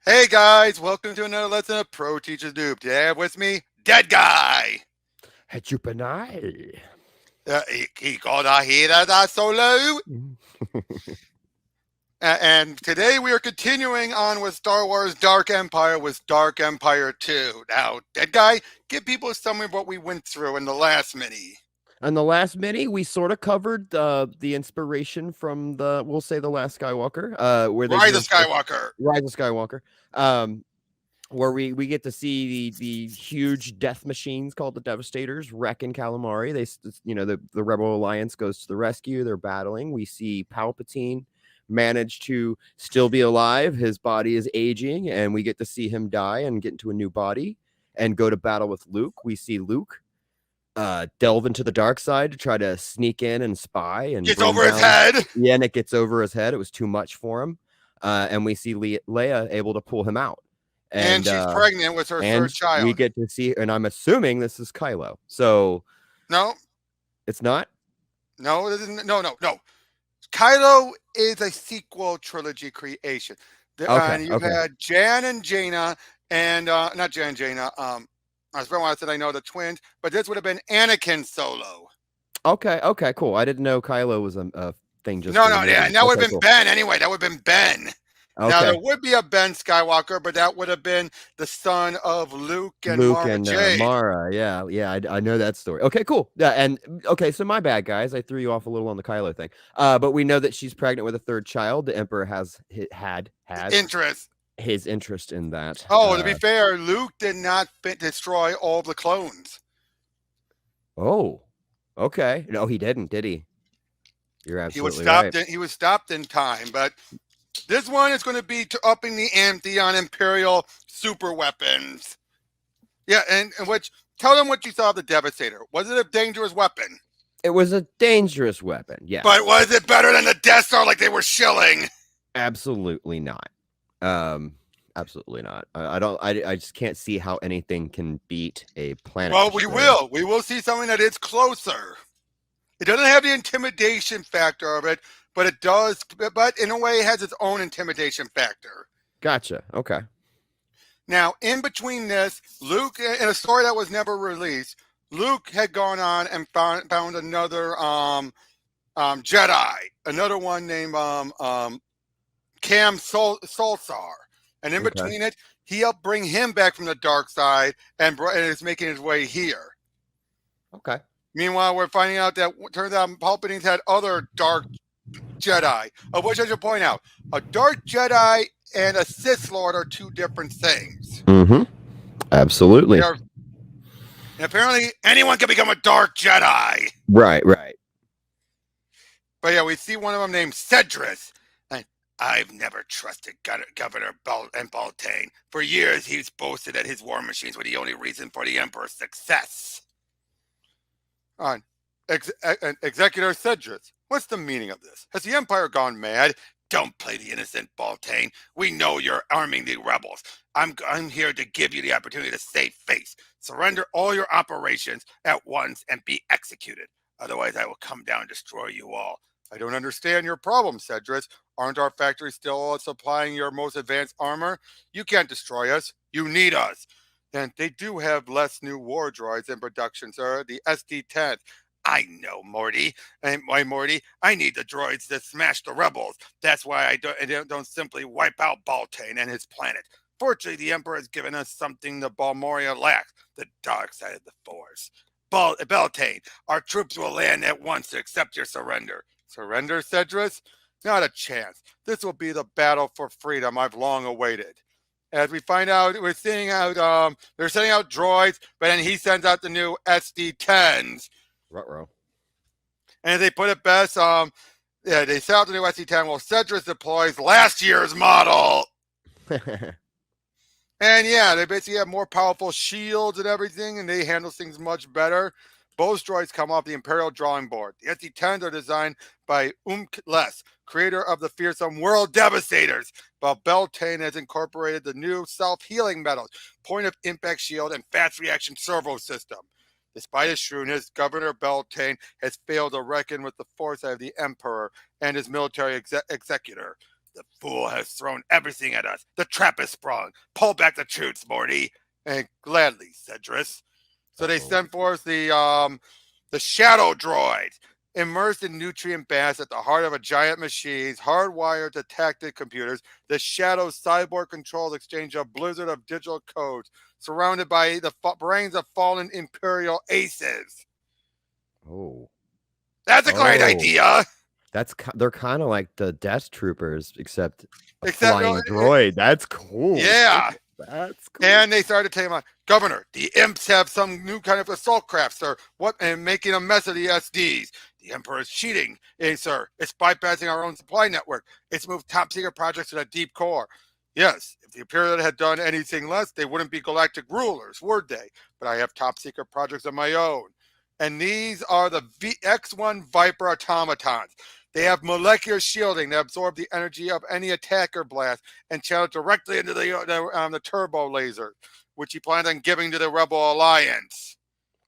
Hey guys, welcome to another lesson of Pro Teacher's Noob. Today I have with me Dead Guy. Chupanai. He called a hira da solo. And today we are continuing on with Star Wars Dark Empire with Dark Empire 2. Now, Dead Guy, give people a summary of what we went through in the last mini. On the last mini, we sort of covered the inspiration from we'll say the last Skywalker, where they Rise drew of Skywalker. Rise of Skywalker, where we get to see the huge death machines called the Devastators wreck in Calamari. The Rebel Alliance goes to the rescue. They're battling. We see Palpatine manage to still be alive. His body is aging, and we get to see him die and get into a new body and go to battle with Luke. We see Luke delve into the dark side to try to sneak in and spy and Gets over his head. Yeah, and it gets over his head. It was too much for him. And we see Leia able to pull him out. And she's pregnant with her third child. We get to see, and I'm assuming this is Kylo. So no, it's not. No, this isn't. No. Kylo is a sequel trilogy creation. Okay, you had Jan and Jaina, and not Jan and Jaina. I was when I said I know the twins, but this would have been Anakin Solo. Okay, cool. I didn't know Kylo was a thing. Just yeah, and that would have been Ben anyway. That would have been Ben. Okay. Now there would be a Ben Skywalker, but that would have been the son of Luke and Mara. Yeah, I know that story. Okay, cool. Yeah, and okay, so my bad, guys. I threw you off a little on the Kylo thing. But we know that she's pregnant with a third child. The Emperor has his interest in that. Oh, to be fair, Luke did not destroy all the clones. Oh, okay. No, he didn't, did he? You're absolutely right. He was stopped in time, but this one is going to be upping the ante on Imperial super weapons. Yeah, and tell them what you saw of the Devastator. Was it a dangerous weapon? It was a dangerous weapon, yeah. But was it better than the Death Star like they were shilling? Absolutely not. Absolutely not. I just can't see how anything can beat a planet. Well, we will. We will see something that is closer. It doesn't have the intimidation factor of it, but it does. But in a way, it has its own intimidation factor. Gotcha. Okay. Now, in between this, Luke, in a story that was never released, Luke had gone on and found another Jedi, another one named Cam Solsar. And in between it, he helped bring him back from the dark side and is making his way here. Okay. Meanwhile, we're finding out that turns out Palpatine's had other dark Jedi, of which I should point out, a dark Jedi and a Sith Lord are two different things. Mm-hmm. Absolutely. And apparently, anyone can become a dark Jedi. Right. But yeah, we see one of them named Cedrus. I've never trusted Governor Palpatine. For years, he's boasted that his war machines were the only reason for the Emperor's success. Executor Cedrus, what's the meaning of this? Has the Empire gone mad? Don't play the innocent, Palpatine. We know you're arming the rebels. I'm here to give you the opportunity to save face. Surrender all your operations at once and be executed. Otherwise, I will come down and destroy you all. I don't understand your problem, Cedrus. Aren't our factories still supplying your most advanced armor? You can't destroy us. You need us. And they do have less new war droids in production, sir. The SD-10. I know, Morty. And why, Morty? I need the droids to smash the rebels. That's why I don't simply wipe out Palpatine and his planet. Fortunately, the Emperor has given us something the Balmoria lacks, the dark side of the Force. Palpatine, our troops will land at once to accept your surrender. Surrender, Cedrus? Not a chance. This will be the battle for freedom I've long awaited. As we find out, they're sending out droids, but then he sends out the new SD-10s. Ruh-roh. And they put it best, they sell out the new SD-10. Well, Cedrus deploys last year's model. And yeah, they basically have more powerful shields and everything, and they handle things much better. Both droids come off the Imperial drawing board. The SD-10s are designed by Les, creator of the fearsome World Devastators, while Beltane has incorporated the new self-healing metals, point of impact shield, and fast reaction servo system. Despite his shrewdness, Governor Beltane has failed to reckon with the force of the Emperor and his military executor. The fool has thrown everything at us. The trap is sprung. Pull back the troops, Morty. And gladly, Cedrus. So they Uh-oh. sent forth the shadow droids, immersed in nutrient baths at the heart of a giant machine, hardwired to tactic computers. The shadow cyborg controls exchange a blizzard of digital codes, surrounded by the brains of fallen Imperial aces. Oh. That's a great Oh. idea. They're kind of like the Death Troopers, except a Except, flying droid. That's cool. yeah. That's cool. And they started telling him, Governor, the imps have some new kind of assault craft, sir. What and making a mess of the SDs. The Emperor is cheating, sir. It's bypassing our own supply network. It's moved top secret projects to the deep core. Yes, if the Imperial had done anything less, they wouldn't be galactic rulers, would they? But I have top secret projects of my own. And these are the X1 Viper automatons. They have molecular shielding that absorb the energy of any attacker blast and channel it directly into the turbo laser, which he plans on giving to the Rebel Alliance.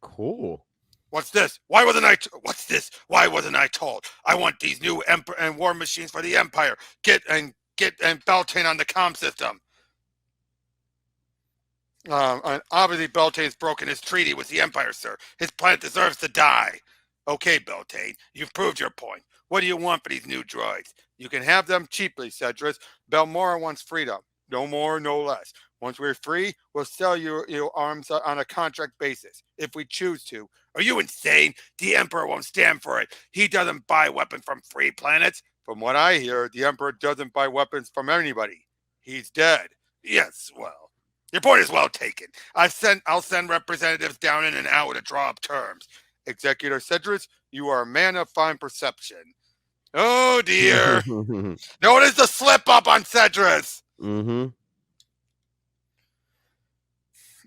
Cool. What's this? Why wasn't I? What's this? Why wasn't I told? I want these new and war machines for the Empire. Get Palpatine on the comm system. And obviously, Beltane's broken his treaty with the Empire, sir. His planet deserves to die. Okay, Beltane, you've proved your point. What do you want for these new droids? You can have them cheaply, Cedrus. Belmora wants freedom. No more, no less. Once we're free, we'll sell you arms on a contract basis, if we choose to. Are you insane? The Emperor won't stand for it. He doesn't buy weapons from free planets. From what I hear, the Emperor doesn't buy weapons from anybody. He's dead. Yes, well, your point is well taken. I'll send representatives down in an hour to draw up terms. Executor Cedrus, you are a man of fine perception. Oh dear. Notice the slip up on Cedrus. Mm-hmm.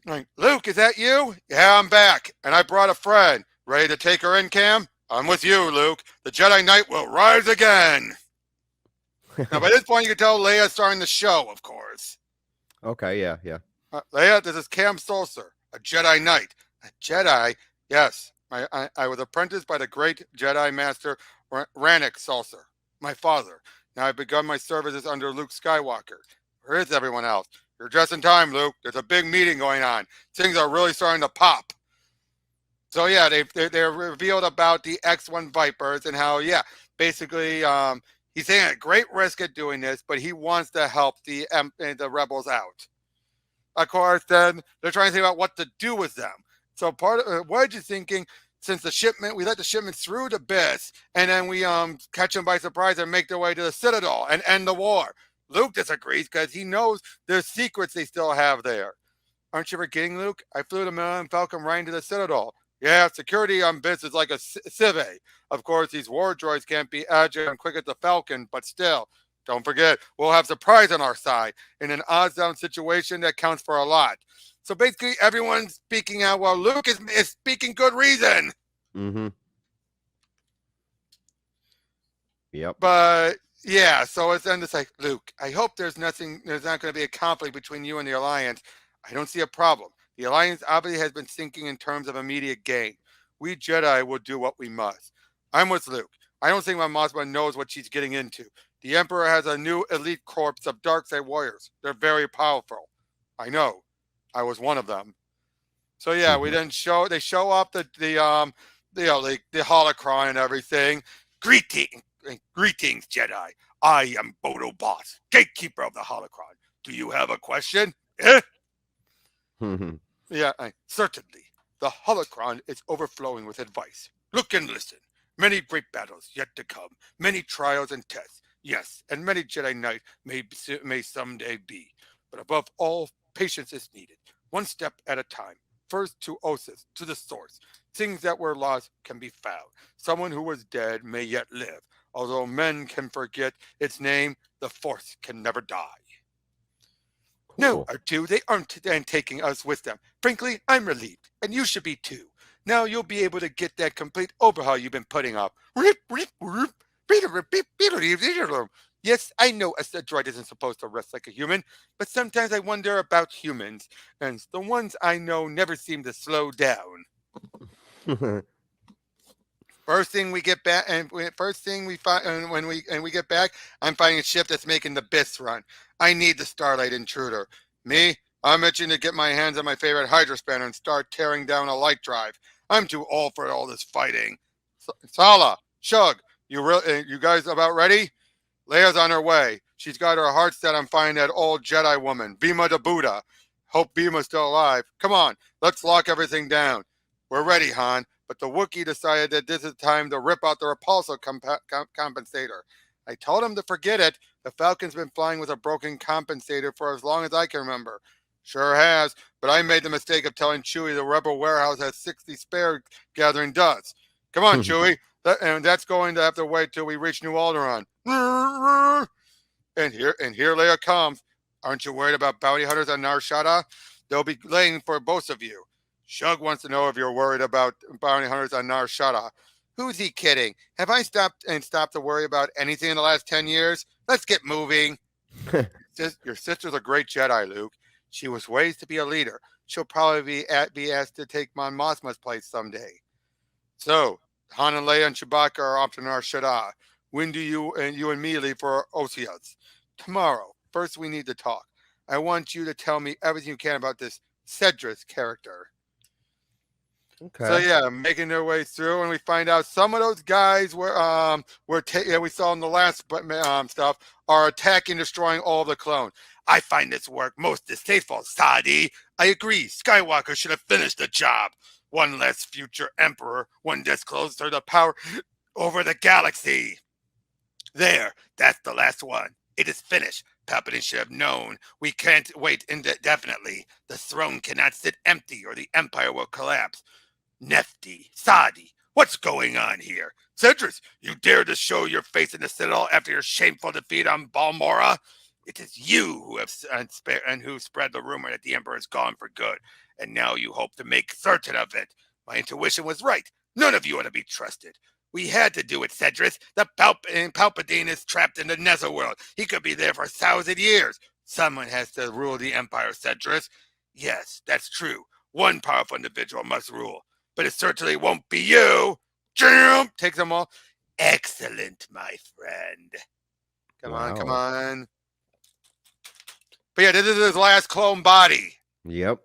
Like, Luke, is that you? Yeah, I'm back. And I brought a friend. Ready to take her in, Cam? I'm with you, Luke. The Jedi Knight will rise again. Now, by this point, you can tell Leia's starting the show, of course. Okay, yeah. Leia, this is Cam Sulcer, a Jedi Knight. A Jedi? Yes. I was apprenticed by the great Jedi Master Rannick Sulcer, my father. Now I've begun my services under Luke Skywalker. Where is everyone else? You're just in time, Luke. There's a big meeting going on. Things are really starting to pop. So yeah, they revealed about the X1 Vipers and how, yeah, basically he's taking a great risk at doing this, but he wants to help the rebels out. Of course, then they're trying to think about what to do with them. So part of what are you thinking? Since the shipment, we let the shipment through the Abyss, and then we catch them by surprise and make their way to the Citadel and end the war. Luke disagrees because he knows there's secrets they still have there. Aren't you forgetting, Luke? I flew the Millennium Falcon right into the Citadel. Yeah, security on Abyss is like a cive. Of course, these war droids can't be agile and quick as the Falcon, but still, don't forget, we'll have surprise on our side. In an odds-down situation, that counts for a lot. So basically, everyone's speaking out while Luke is speaking good reason. Mm-hmm. Yep. But yeah, so it's then it's like, Luke, I hope there's not going to be a conflict between you and the Alliance. I don't see a problem. The Alliance obviously has been thinking in terms of immediate gain. We Jedi will do what we must. I'm with Luke. I don't think my Mothma knows what she's getting into. The Emperor has a new elite corps of dark side warriors. They're very powerful. I know. I was one of them. So yeah, we then show up the holocron and everything. Greetings, Jedi. I am Bodo Boss, gatekeeper of the holocron. Do you have a question? Yeah, certainly. The holocron is overflowing with advice. Look and listen. Many great battles yet to come. Many trials and tests. Yes, and many Jedi Knights may someday be. But above all, patience is needed. One step at a time. First to Osis, to the source. Things that were lost can be found. Someone who was dead may yet live. Although men can forget its name, the Force can never die. Cool. No, R2, they aren't taking us with them. Frankly, I'm relieved, and you should be too. Now you'll be able to get that complete overhaul you've been putting off. Yes, I know a droid isn't supposed to rest like a human, but sometimes I wonder about humans, and the ones I know never seem to slow down. First thing we get back, and first thing we find, and when we get back, I'm finding a ship that's making the BIS run. I need the Starlight Intruder. Me, I'm itching to get my hands on my favorite Hydra spanner and start tearing down a light drive. I'm too old for all this fighting. Sala, Shug, you guys about ready? Leia's on her way. She's got her heart set on finding that old Jedi woman, Bima the Buddha. Hope Bima's still alive. Come on, let's lock everything down. We're ready, Han, but the Wookiee decided that this is time to rip out the repulsor compensator. I told him to forget it. The Falcon's been flying with a broken compensator for as long as I can remember. Sure has, but I made the mistake of telling Chewie the Rebel warehouse has 60 spare gathering dust. Come on, Chewie. And that's going to have to wait till we reach New Alderaan. And here Leia comes. Aren't you worried about bounty hunters on Nar Shaddaa? They'll be laying for both of you. Shug wants to know if you're worried about bounty hunters on Nar Shaddaa. Who's he kidding? Have I stopped to worry about anything in the last 10 years? Let's get moving. Your sister's a great Jedi, Luke. She was raised to be a leader. She'll probably be asked to take Mon Mothma's place someday. So, Han and Leia and Chewbacca are off to Nar Shaddaa. When do you and me leave for Osios? Tomorrow. First, we need to talk. I want you to tell me everything you can about this Cedrus character. Okay. So yeah, making their way through, and we find out some of those guys we saw in the last stuff are attacking, destroying all the clone. I find this work most distasteful, Sadi. I agree. Skywalker should have finished the job. One less future emperor, one that's closer to power over the galaxy. There, that's the last one. It is finished. Palpatine should have known. We can't wait indefinitely. The throne cannot sit empty or the Empire will collapse. Nefti, Sadi, what's going on here? Cedrus, you dare to show your face in the Citadel after your shameful defeat on Balmora? It is you who have who spread the rumor that the Emperor is gone for good, and now you hope to make certain of it. My intuition was right. None of you are to be trusted. We had to do it, Cedrus. The Palpatine is trapped in the Netherworld. He could be there for 1,000 years. Someone has to rule the Empire, Cedrus. Yes, that's true. One powerful individual must rule. But it certainly won't be you. Jam! Take them all. Excellent, my friend. Come on. But yeah, this is his last clone body. Yep.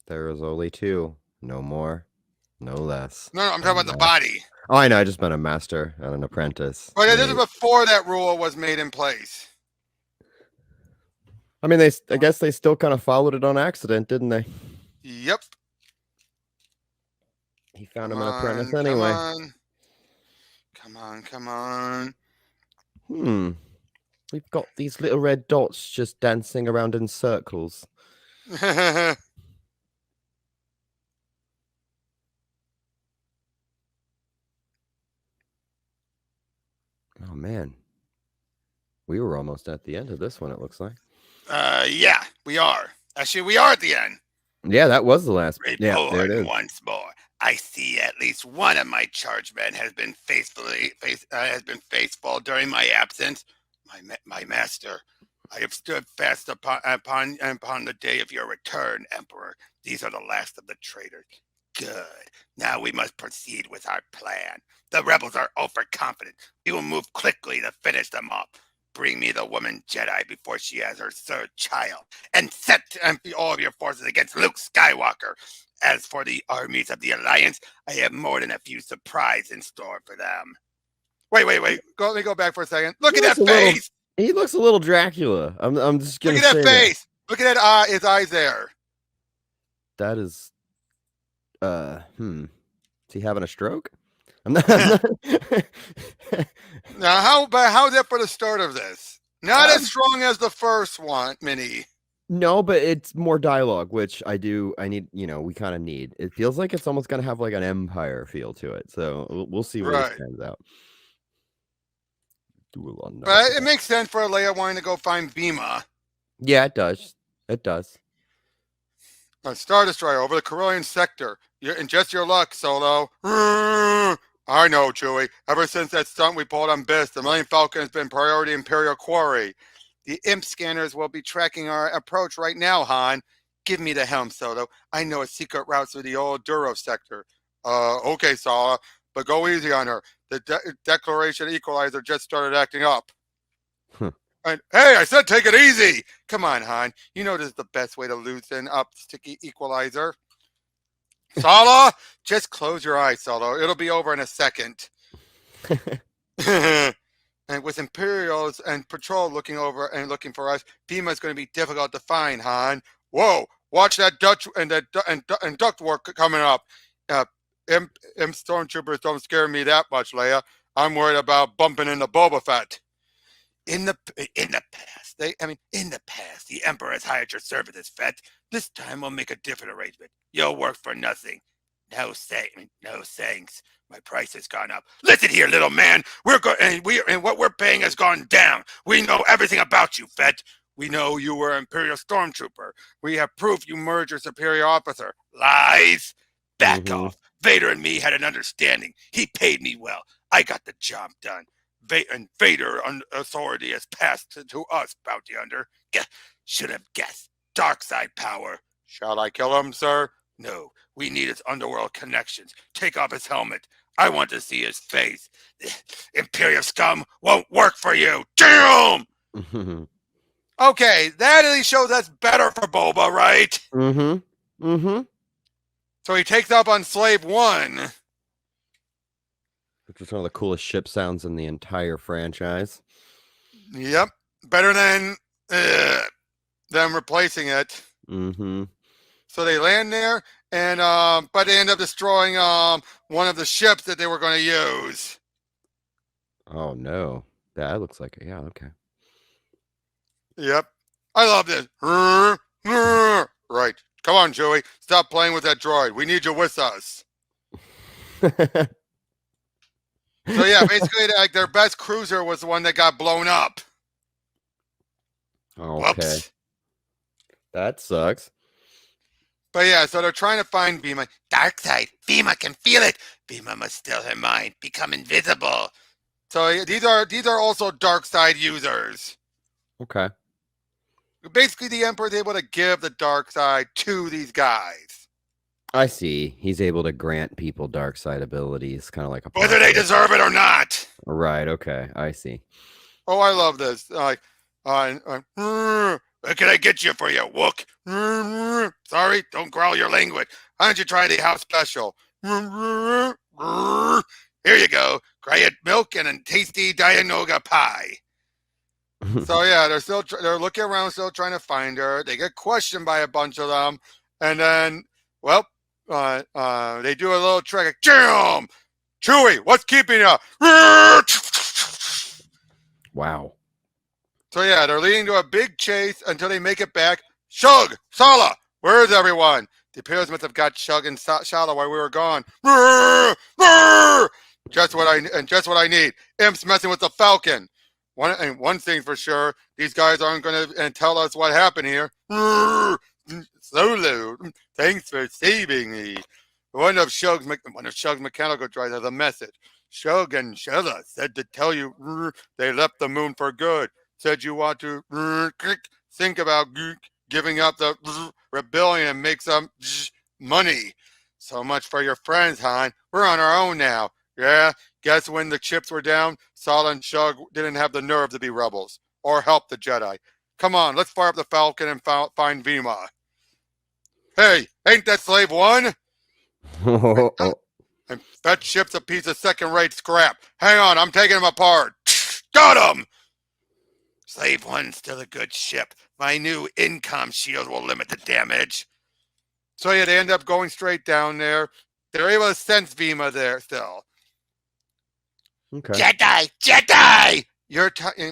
There is only two. No more, no less. No, I'm talking about the body. Oh, I know. I just meant a master and an apprentice. But this is before that rule was made in place. I mean, I guess they still kind of followed it on accident, didn't they? Yep. He found him an apprentice anyway. Come on. We've got these little red dots just dancing around in circles. Oh, man. We were almost at the end of this one, it looks like. Yeah, we are. Actually, we are at the end. Yeah, that was the last. Yeah, there it is. Once more. I see at least one of my charge men has been faithful during my absence. My master, I have stood fast upon the day of your return, Emperor. These are the last of the traitors. Good. Now we must proceed with our plan. The rebels are overconfident. We will move quickly to finish them off. Bring me the woman Jedi before she has her third child, and set all of your forces against Luke Skywalker. As for the armies of the Alliance, I have more than a few surprises in store for them. Wait. Let me go back for a second. Look at that face. He looks a little Dracula. I'm just gonna look at that face. Look at that his eyes there. That is, is he having a stroke? I'm not. Now, how's that for the start of this? Not as strong as the first one, Minnie. No, but it's more dialogue, which I need. We kind of need. It feels like it's almost gonna have like an Empire feel to it. So we'll see where this pans out. But it makes sense for Leia wanting to go find Bima. Yeah, it does. It does. A Star Destroyer over the Corellian sector. And just your luck, Solo. I know, Chewie. Ever since that stunt we pulled on BIS, the Millennium Falcon has been priority Imperial quarry. The imp scanners will be tracking our approach right now, Han. Give me the helm, Solo. I know a secret route through the old Duro sector. Okay, Sala, but go easy on her. The Declaration Equalizer just started acting up. And, hey, I said take it easy. Come on, Han. You know this is the best way to loosen up sticky equalizer. Sala, just close your eyes, Solo. It'll be over in a second. And with Imperials and Patrol looking over and looking for us, Bima's going to be difficult to find, Han. Whoa, watch that Dutch and duct work coming up. Imp stormtroopers don't scare me that much, Leia. I'm worried about bumping into Boba Fett. In the past, the Emperor has hired your services, Fett. This time we'll make a different arrangement. You'll work for nothing. No thanks. My price has gone up. Listen here, little man. And what we're paying has gone down. We know everything about you, Fett. We know you were an Imperial stormtrooper. We have proof you murdered your superior officer. Lies. Back off. Vader and me had an understanding. He paid me well. I got the job done. And Vader authority has passed to us, bounty hunter. Should have guessed. Dark side power. Shall I kill him, sir? No, we need his underworld connections. Take off his helmet. I want to see his face. Imperial scum won't work for you. Damn! Okay, that at least shows that's better for Boba, right? So he takes up on Slave 1. Which is one of the coolest ship sounds in the entire franchise. Yep. Better than them replacing it. So they land there, and but they end up destroying one of the ships that they were going to use. Oh no, that looks like it. Yeah, okay. Yep, I love this. Right, come on, Chewie, stop playing with that droid. We need you with us. So yeah, basically, like their best cruiser was the one that got blown up. Okay, whoops. That sucks. But yeah, so they're trying to find Bima. Dark side. Bima can feel it. Bima must still her mind, become invisible. So these are also dark side users. Okay. Basically, the Emperor is able to give the dark side to these guys. I see. He's able to grant people dark side abilities, kind of like a whether they deserve it or not. Right. Okay. I see. Oh, I love this. Like, what can I get you for your wook? Sorry, don't growl your language. Why don't you try the house special? Here you go. Quiet milk and a tasty Dianoga pie. So yeah, they're looking around, still trying to find her. They get questioned by a bunch of them, and then, well, they do a little trick. Jam! Chewie, what's keeping you? Wow. So yeah, they're leading to a big chase until they make it back. Shug! Sala! Where is everyone? The Imperials must have got Shug and Shala while we were gone. Just what I need. Imp's messing with the Falcon. One thing for sure, these guys aren't going to tell us what happened here. Solo, thanks for saving me. One of Shug's mechanical droids has a message. Shug and Shella said to tell you they left the moon for good. Said you want to think about giving up the rebellion and make some money. So much for your friends, Han. We're on our own now. Yeah, guess when the chips were down, Sala and Shug didn't have the nerve to be rebels or help the Jedi. Come on, let's fire up the Falcon and find Vima. Hey, ain't that Slave 1? And that ship's a piece of second-rate scrap. Hang on, I'm taking him apart. Got him! Slave 1's still a good ship. My new incom shield will limit the damage. So yeah, they end up going straight down there. They're able to sense Vima there still. Okay. Jedi!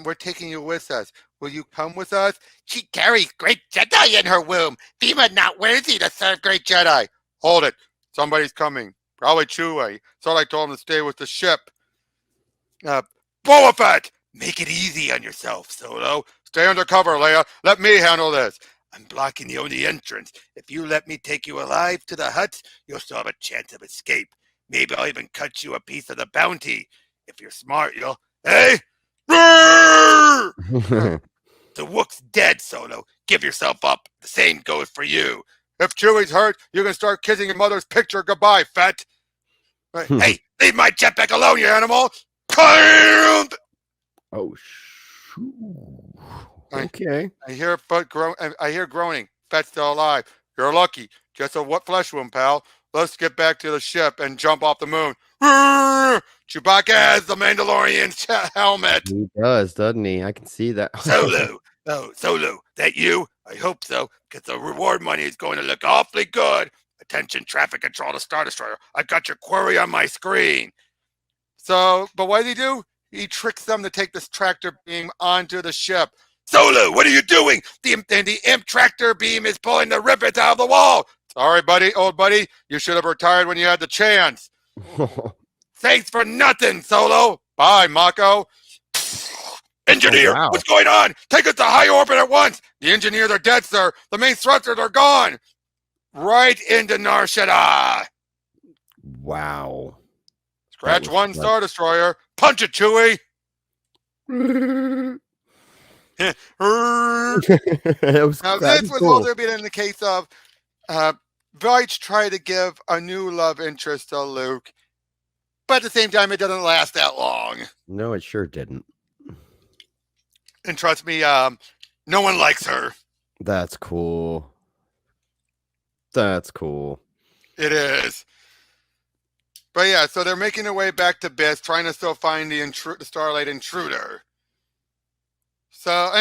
We're taking you with us. Will you come with us? She carries great Jedi in her womb. Vima not worthy to serve great Jedi. Hold it. Somebody's coming. Probably Chewie. So I told him to stay with the ship. Boba Fett! Make it easy on yourself, Solo. Stay undercover, Leia. Let me handle this. I'm blocking the only entrance. If you let me take you alive to the hut, you'll still have a chance of escape. Maybe I'll even cut you a piece of the bounty. If you're smart, you'll... Hey! The Wook's dead, Solo. give yourself up. The same goes for you. If Chewie's hurt, you can start kissing your mother's picture goodbye, Fett. Right. Hey, leave my jetpack alone, you animal! Taint! Oh, okay. I hear groaning. Fett's still alive. You're lucky. Just a what flesh wound, pal. Let's get back to the ship and jump off the moon. Chewbacca has the Mandalorian's helmet. He does, doesn't he? I can see that. Solo. Oh, Solo. That you? I hope so, because the reward money is going to look awfully good. Attention, traffic control to Star Destroyer. I've got your query on my screen. So, but what did he do? He tricks them to take this tractor beam onto the ship. Solo, what are you doing? The imp tractor beam is pulling the rivets out of the wall. Sorry, buddy, old buddy. You should have retired when you had the chance. Thanks for nothing, Solo. Bye, Mako. Engineer, what's going on? Take us to high orbit at once. The engineers are dead, sir. The main thrusters are gone. Right into Nar Shaddaa. Wow. Scratch one, Star Destroyer. Punch it, Chewie. Now, this was also been in the case of Veitch tried to give a new love interest to Luke, but at the same time, it doesn't last that long. No, it sure didn't. And trust me, no one likes her. That's cool. That's cool. It is. But yeah, so they're making their way back to Biss, trying to still find the Starlight Intruder. So,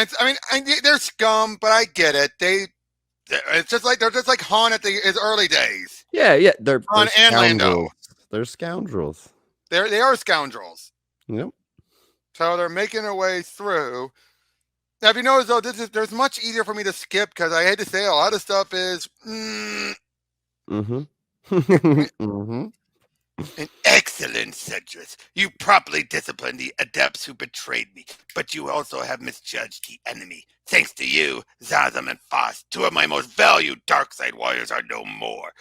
they're scum, but I get it. It's just like they're just like Han at his early days. Yeah, they're Han and Lando. They're scoundrels. They are scoundrels. Yep. So they're making their way through. Now, if you notice though, there's much easier for me to skip because I hate to say a lot of stuff is. An excellent, Cedrus. You properly disciplined the adepts who betrayed me, but you also have misjudged the enemy. Thanks to you, Zazam and Foss, two of my most valued dark side warriors, are no more.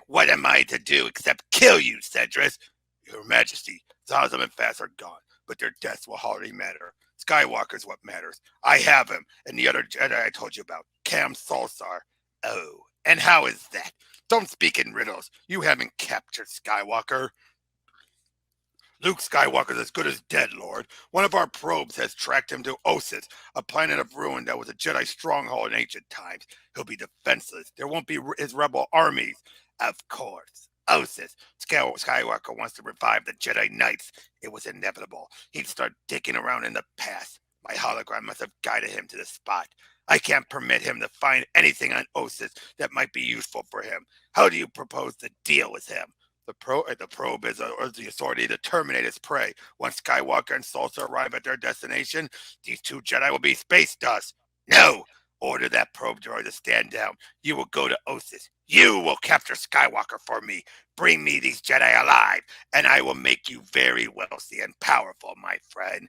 What am I to do except kill you, Cedrus? Your Majesty, Zazam and Foss are gone, but their deaths will hardly matter. Skywalker's what matters. I have him, and the other Jedi I told you about, Cam Solsar. Oh, and how is that? Don't speak in riddles. You haven't captured Skywalker. Luke Skywalker's as good as dead, Lord. One of our probes has tracked him to Ossus, a planet of ruin that was a Jedi stronghold in ancient times. He'll be defenseless. There won't be his rebel armies. Of course. Ossus. Skywalker wants to revive the Jedi Knights. It was inevitable. He'd start digging around in the past. My hologram must have guided him to the spot. I can't permit him to find anything on Ossus that might be useful for him. How do you propose to deal with him? The probe is the authority to terminate its prey. Once Skywalker and Salsa arrive at their destination, these two Jedi will be space dust. No! Order that probe droid to stand down. You will go to Ossus. You will capture Skywalker for me. Bring me these Jedi alive, and I will make you very wealthy and powerful, my friend.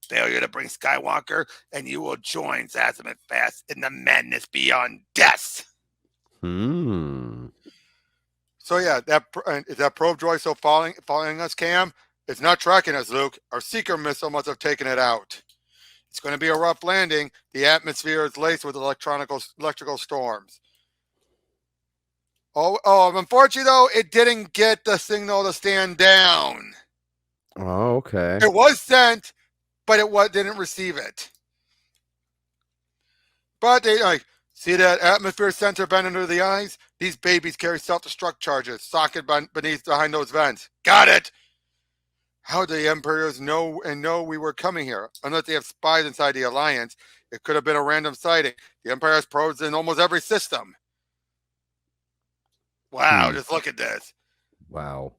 Failure to bring Skywalker, and you will join Zazam and Fast in the madness beyond death. So yeah, is that probe droid still following us, Cam? It's not tracking us, Luke. Our seeker missile must have taken it out. It's going to be a rough landing. The atmosphere is laced with electrical storms. Oh, unfortunately though, it didn't get the signal to stand down. Oh, okay. It was sent, but it didn't receive it. But they see that atmosphere sensor vent under the eyes? These babies carry self-destruct charges, socket behind those vents. Got it! How do the Emperors know we were coming here? Unless they have spies inside the Alliance, it could have been a random sighting. The Empire has probes in almost every system. Wow, just look at this. Wow.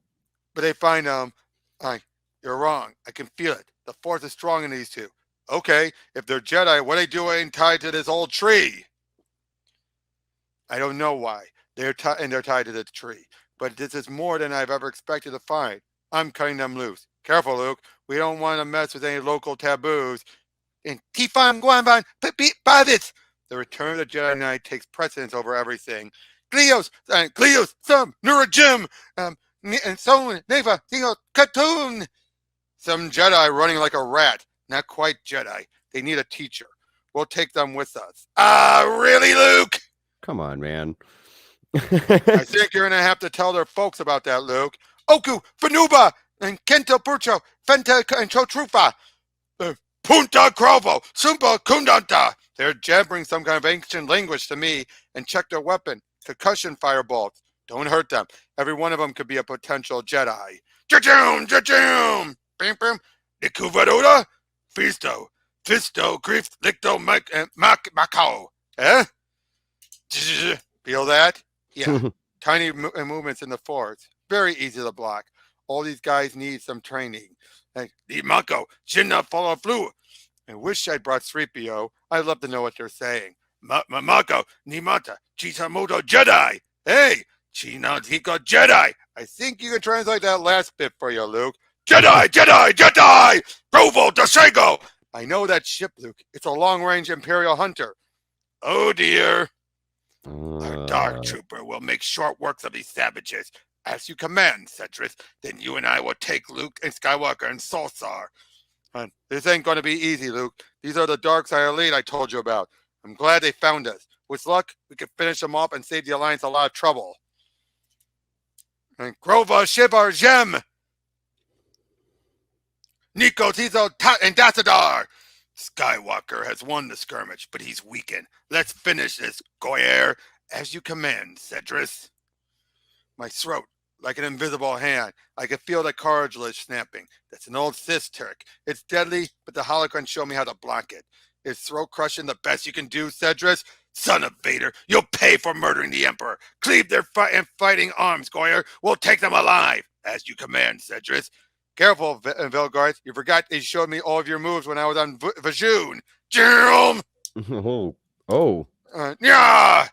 But they find you're wrong. I can feel it. The Force is strong in these two. Okay, if they're Jedi, what are they doing tied to this old tree? I don't know why. They're tied to the tree. But this is more than I've ever expected to find. I'm cutting them loose. Careful, Luke. We don't want to mess with any local taboos. In Tifan Guanban Babitz, the return of the Jedi Knight takes precedence over everything. Glios, some Nurajim, and so Neva, Tingo, Katoon. Some Jedi running like a rat. Not quite Jedi. They need a teacher. We'll take them with us. Really, Luke? Come on, man. I think you're gonna have to tell their folks about that, Luke. Oku, Fanuba, and Kento Pucho, Fenta and Chotrufa, Punta Crovo, Sumpa Kundanta. They're jabbering some kind of ancient language to me, and check their weapon. Concussion fireballs. Don't hurt them. Every one of them could be a potential Jedi. Jajum, jajum, bam, bam. Nikuvadoda, Fisto, Fisto, Grief, Licto, Macau. Eh? Feel that? Yeah. Tiny movements in the force. Very easy to block. All these guys need some training. Nimako, Jinna, Follow Flu. I wish I'd brought Threepio. I'd love to know what they're saying. Mamako, Nimata, Chisamoto Jedi. Hey, China Hiko Jedi. I think you can translate that last bit for you, Luke. Jedi, Jedi, Jedi! Provo Dasego! I know that ship, Luke. It's a long-range Imperial hunter. Oh, dear. Our Dark Trooper will make short works of these savages. As you command, Cedric, then you and I will take Luke and Skywalker and Solsar. This ain't going to be easy, Luke. These are the dark side elite I told you about. I'm glad they found us. With luck, we can finish them off and save the Alliance a lot of trouble. And Grova Shibar Gem! Nico Tizo Tat and Datsadar! Skywalker has won the skirmish, but he's weakened. Let's finish this, Goyer. As you command, Cedric. My throat, like an invisible hand. I can feel the cartilage snapping. That's an old Sith trick. It's deadly, but the holocron showed me how to block it. Is throat crushing the best you can do, Cedric? Son of Vader, you'll pay for murdering the Emperor. Cleave their fighting arms, Goyer. We'll take them alive. As you command, Cedric. Careful, Velgarth. You forgot you showed me all of your moves when I was on Vajoon. Jim! Oh. Yeah!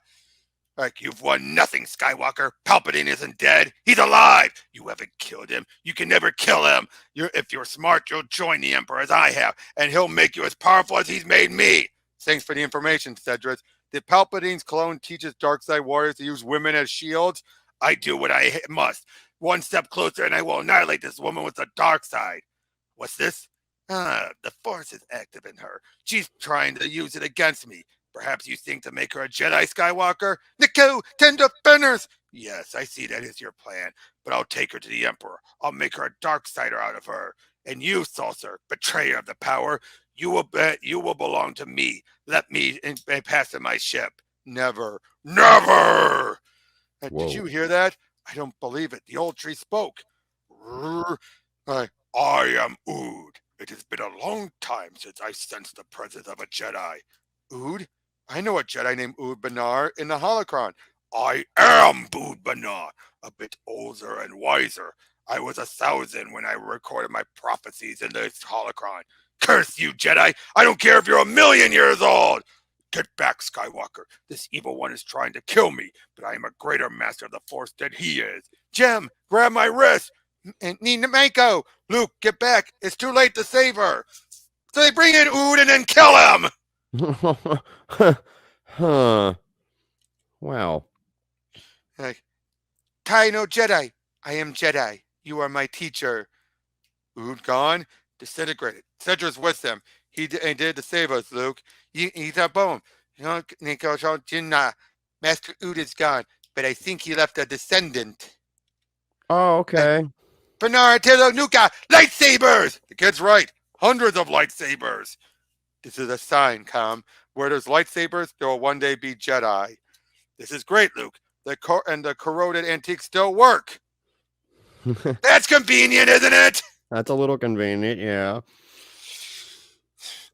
Like, you've won nothing, Skywalker. Palpatine isn't dead. He's alive. You haven't killed him. You can never kill him. If you're smart, you'll join the Emperor as I have, and he'll make you as powerful as he's made me. Thanks for the information, Cedric. Did Palpatine's clone teach his dark side warriors to use women as shields? I do what I must. One step closer and I will annihilate this woman with the dark side. What's this? The Force is active in her. She's trying to use it against me. Perhaps you think to make her a Jedi, Skywalker? Niku, 10 defenders! Yes, I see that is your plan, but I'll take her to the Emperor. I'll make her a dark sider out of her. And you, Saucer, betrayer of the power, you will belong to me. Let me pass in my ship. Never, never! Did you hear that? I don't believe it. The old tree spoke. I am Ood. It has been a long time since I sensed the presence of a Jedi. Ood? I know a Jedi named Ood Banar in the holocron. I am Ood Banar, a bit older and wiser. I was 1,000 when I recorded my prophecies in this holocron. Curse you, Jedi! I don't care if you're 1,000,000 years old! Get back, Skywalker. This evil one is trying to kill me, but I am a greater master of the Force than he is. Jem, grab my wrist. And Nina Mako, Luke, get back. It's too late to save her. So they bring in Ood and then kill him. Huh. Wow. Tai no Jedi. I am Jedi. You are my teacher. Ood gone. Disintegrated. Cedric's with them. He did to save us, Luke. He's a bone. Master Ood is gone, but I think he left a descendant. Oh, okay. Bernard Tilo Nuka, lightsabers! The kid's right. Hundreds of lightsabers. This is a sign, Com. Where there's lightsabers, there will one day be Jedi. This is great, Luke. The corroded antiques still work. That's convenient, isn't it? That's a little convenient, yeah.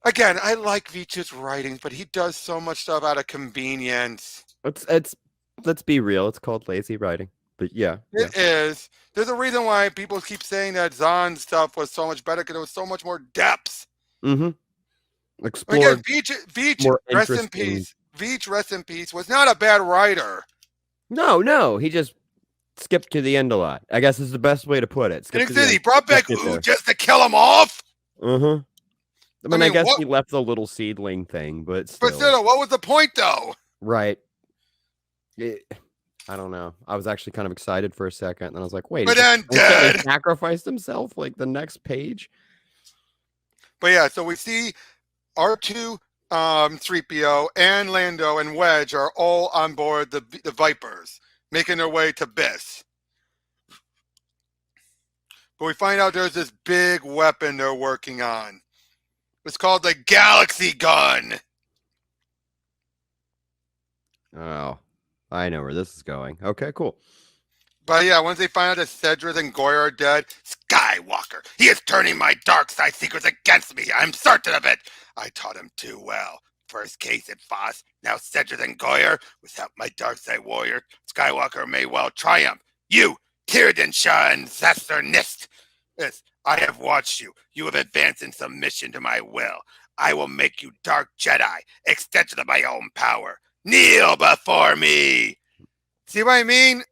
Again, I like Veach's writings, but he does so much stuff out of convenience. Let's be real. It's called lazy writing. But yeah. It is. There's a reason why people keep saying that Zahn's stuff was so much better because there was so much more depth. Mm-hmm. Explored. Again, Veach, rest in peace. Veach, rest in peace, was not a bad writer. No. He just skipped to the end a lot. I guess is the best way to put it. He brought back Ood just to kill him off? Uh-huh. I mean, I guess he left the little seedling thing, but still. But still, what was the point, though? Right. I don't know. I was actually kind of excited for a second, and then I was like, wait. But then dead. He sacrificed himself like the next page? But yeah, so we see R2 Threepio and Lando and Wedge are all on board the Vipers, making their way to Biss. But we find out there's this big weapon they're working on. It's called the Galaxy Gun. Oh, I know where this is going. Okay, cool. But yeah, once they find out that Cedric and Goyer are dead, Skywalker, he is turning my dark side secrets against me. I'm certain of it. I taught him too well. First case at Foss, now Cedric and Goyer. Without my dark side warrior, Skywalker may well triumph. You, Tyrden Shah and Zaster Nist. Yes, I have watched you. You have advanced in submission to my will. I will make you Dark Jedi, extension of my own power. Kneel before me. See what I mean?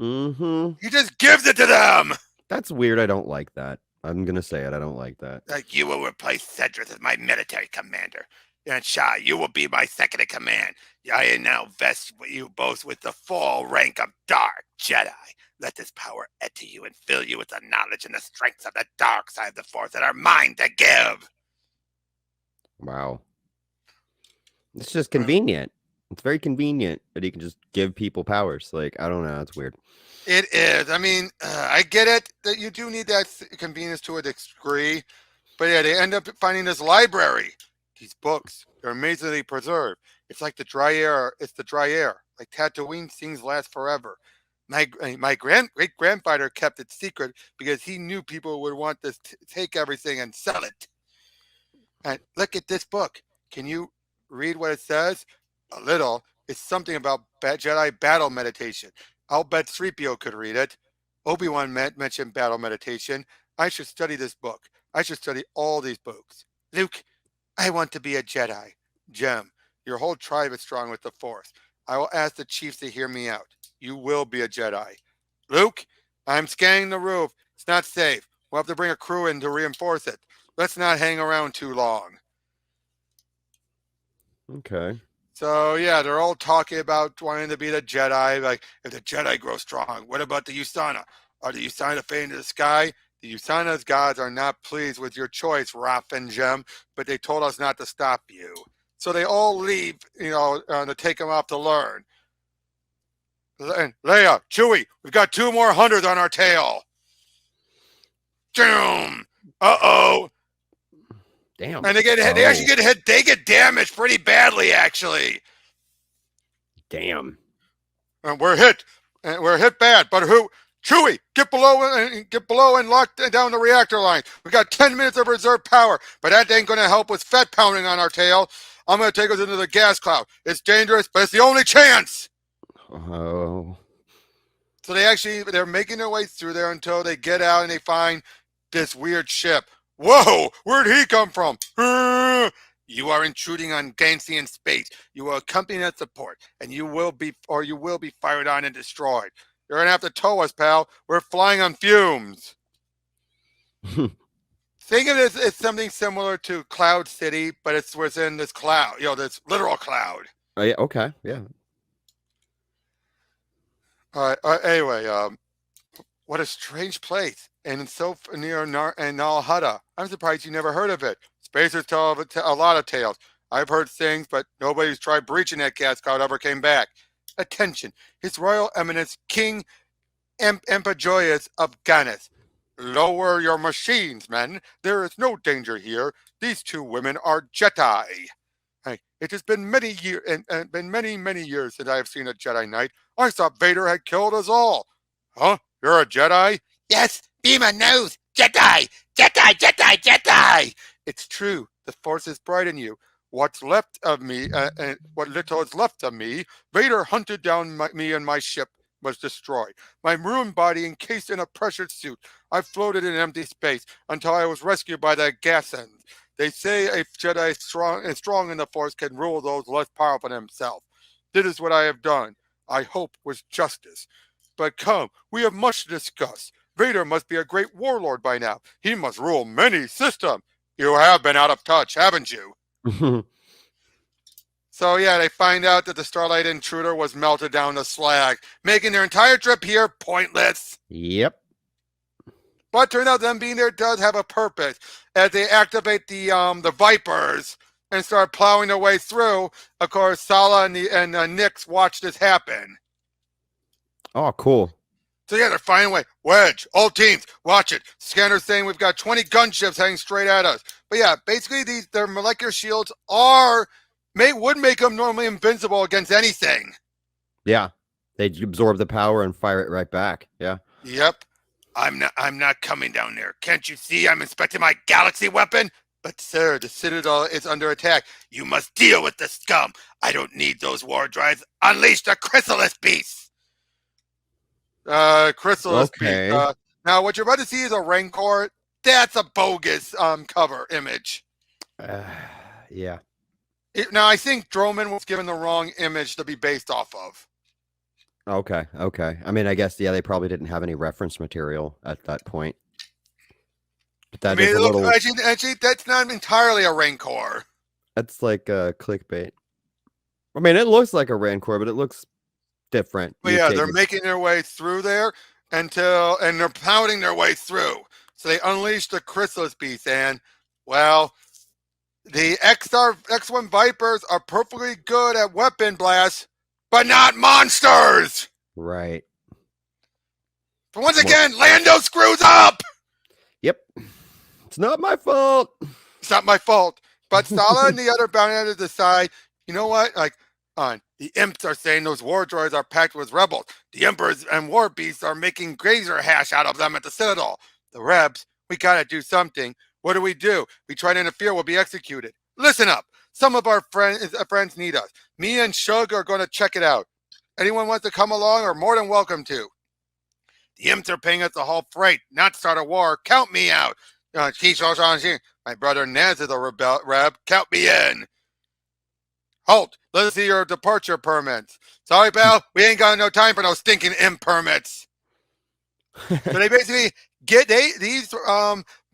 Mm-hmm. He just gives it to them. That's weird. I don't like that. I'm gonna say it. I don't like that. Like, you will replace Cedric as my military commander. And Shah, you will be my second in command. I now vest you both with the full rank of Dark Jedi. Let this power enter you and fill you with the knowledge and the strengths of the dark side of the Force that are mine to give. Wow. It's just convenient. It's very convenient that he can just give people powers. Like, I don't know. It's weird. It is. I mean, I get it that you do need that convenience to a degree. But yeah, they end up finding this library. These books, they're amazingly preserved. It's like the dry air. It's the dry air. Like Tatooine, things last forever. My great grandfather kept it secret because he knew people would want to take everything and sell it. And look at this book. Can you read what it says? A little. It's something about Jedi battle meditation. I'll bet Threepio could read it. Obi-Wan mentioned battle meditation. I should study this book. I should study all these books. Luke, I want to be a Jedi. Jem, your whole tribe is strong with the Force. I will ask the chiefs to hear me out. You will be a Jedi. Luke, I'm scanning the roof. It's not safe. We'll have to bring a crew in to reinforce it. Let's not hang around too long. Okay. So yeah, they're all talking about wanting to be the Jedi. Like, if the Jedi grow strong, what about the Usana? Are the Usana fade into the sky? The Usana's gods are not pleased with your choice, Raph and Jem, but they told us not to stop you. So they all leave, to take them off to learn. And Leia, Chewie, we've got 2 more hunters on our tail. Doom. Uh-oh. Damn. And they get hit. They actually get hit. They get damaged pretty badly, actually. Damn. And we're hit. And we're hit bad. But who? Chewie, get below and lock down the reactor line. We got 10 minutes of reserve power, but that ain't gonna help with Fett pounding on our tail. I'm gonna take us into the gas cloud. It's dangerous, but it's the only chance. Oh. So they're making their way through there until they get out and they find this weird ship. Whoa, where'd he come from? You are intruding on Gansian space. You are accompanying us support, and you will be fired on and destroyed. You're gonna have to tow us, pal. We're flying on fumes. Think of it as something similar to Cloud City, but it's within this cloud, this literal cloud. Oh, yeah, okay, yeah. All right. Anyway, what a strange place, and it's so near Nal Hutta. I'm surprised you never heard of it. Spacers tell a lot of tales. I've heard things, but nobody who's tried breaching that gas cloud ever came back. Attention, His Royal Eminence King Empajoyus of Ganis. Lower your machines, men. There is no danger here. These 2 women are Jedi. It has been many years, and been many years since I have seen a Jedi Knight. I thought Vader had killed us all. Huh? You're a Jedi? Yes, Beamer knows. Jedi! Jedi! Jedi! Jedi! It's true. The Force is bright in you. What's left of me, and what little is left of me, Vader hunted down me and my ship was destroyed. My ruined body encased in a pressure suit. I floated in empty space until I was rescued by the gas ends. They say a Jedi strong in the Force can rule those less powerful than himself. This is what I have done. I hope was justice. But come, we have much to discuss. Vader must be a great warlord by now. He must rule many systems. You have been out of touch, haven't you? So yeah, they find out that the Starlight Intruder was melted down to slag, making their entire trip here pointless. Yep. But turned out them being there does have a purpose, as they activate the Vipers and start plowing their way through. Of course, Sala and Nix watch this happen. Oh, cool. So yeah, they're finding a way. Wedge, all teams, watch it. Scanner's saying we've got 20 gunships heading straight at us. But yeah, basically their molecular shields would make them normally invincible against anything. Yeah, they absorb the power and fire it right back. Yeah. Yep. I'm not coming down there. Can't you see I'm inspecting my galaxy weapon? But sir, the Citadel is under attack. You must deal with the scum. I don't need those war drives. Unleash the chrysalis beasts. Chrysalis beast. Now what you're about to see is a Rancor. That's a bogus cover image. Yeah. Now I think Droman was given the wrong image to be based off of. Okay. I mean, I guess they probably didn't have any reference material at that point. But that is a little. Actually, that's not entirely a Rancor. That's like a clickbait. I mean, it looks like a Rancor, but it looks different. But yeah, they're making their way through there and they're pounding their way through. So they unleash the chrysalis beast, and well, the X1 Vipers are perfectly good at weapon blasts, but not monsters. Right. But once again, Lando screws up. Yep. It's not my fault. It's not my fault. But Sala and the other bounty hunters decide, you know what? The imps are saying those war droids are packed with rebels. The emperors and war beasts are making grazer hash out of them at the Citadel. The Rebs, we gotta do something. What do? We try to interfere, we'll be executed. Listen up. Some of our friends need us. Me and Shug are going to check it out. Anyone wants to come along are more than welcome to. The imps are paying us a whole freight, not start a war. Count me out. My brother Nez is a Reb. Count me in. Halt. Let's see your departure permits. Sorry, pal. We ain't got no time for no stinking imp permits. So they basically these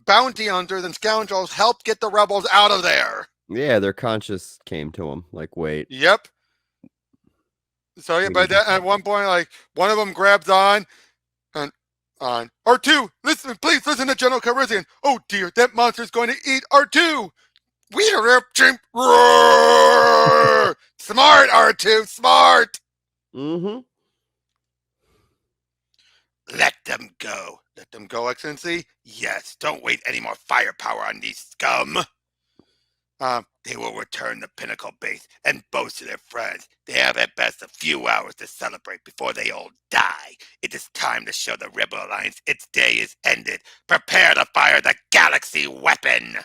bounty hunters and scoundrels helped get the rebels out of there. Yeah, their conscience came to them. Like, wait. Yep. So yeah, but at one point, one of them grabs on. R2, please listen to General Calrissian. Oh dear, that monster's going to eat R2. We rip chimp. Roar! Smart, R2, smart. Mm-hmm. Let them go. Let them go, Excellency. Yes, don't waste any more firepower on these scum. They will return the Pinnacle base and boast to their friends. They have at best a few hours to celebrate before they all die. It is time to show the Rebel Alliance its day is ended. Prepare to fire the galaxy weapon.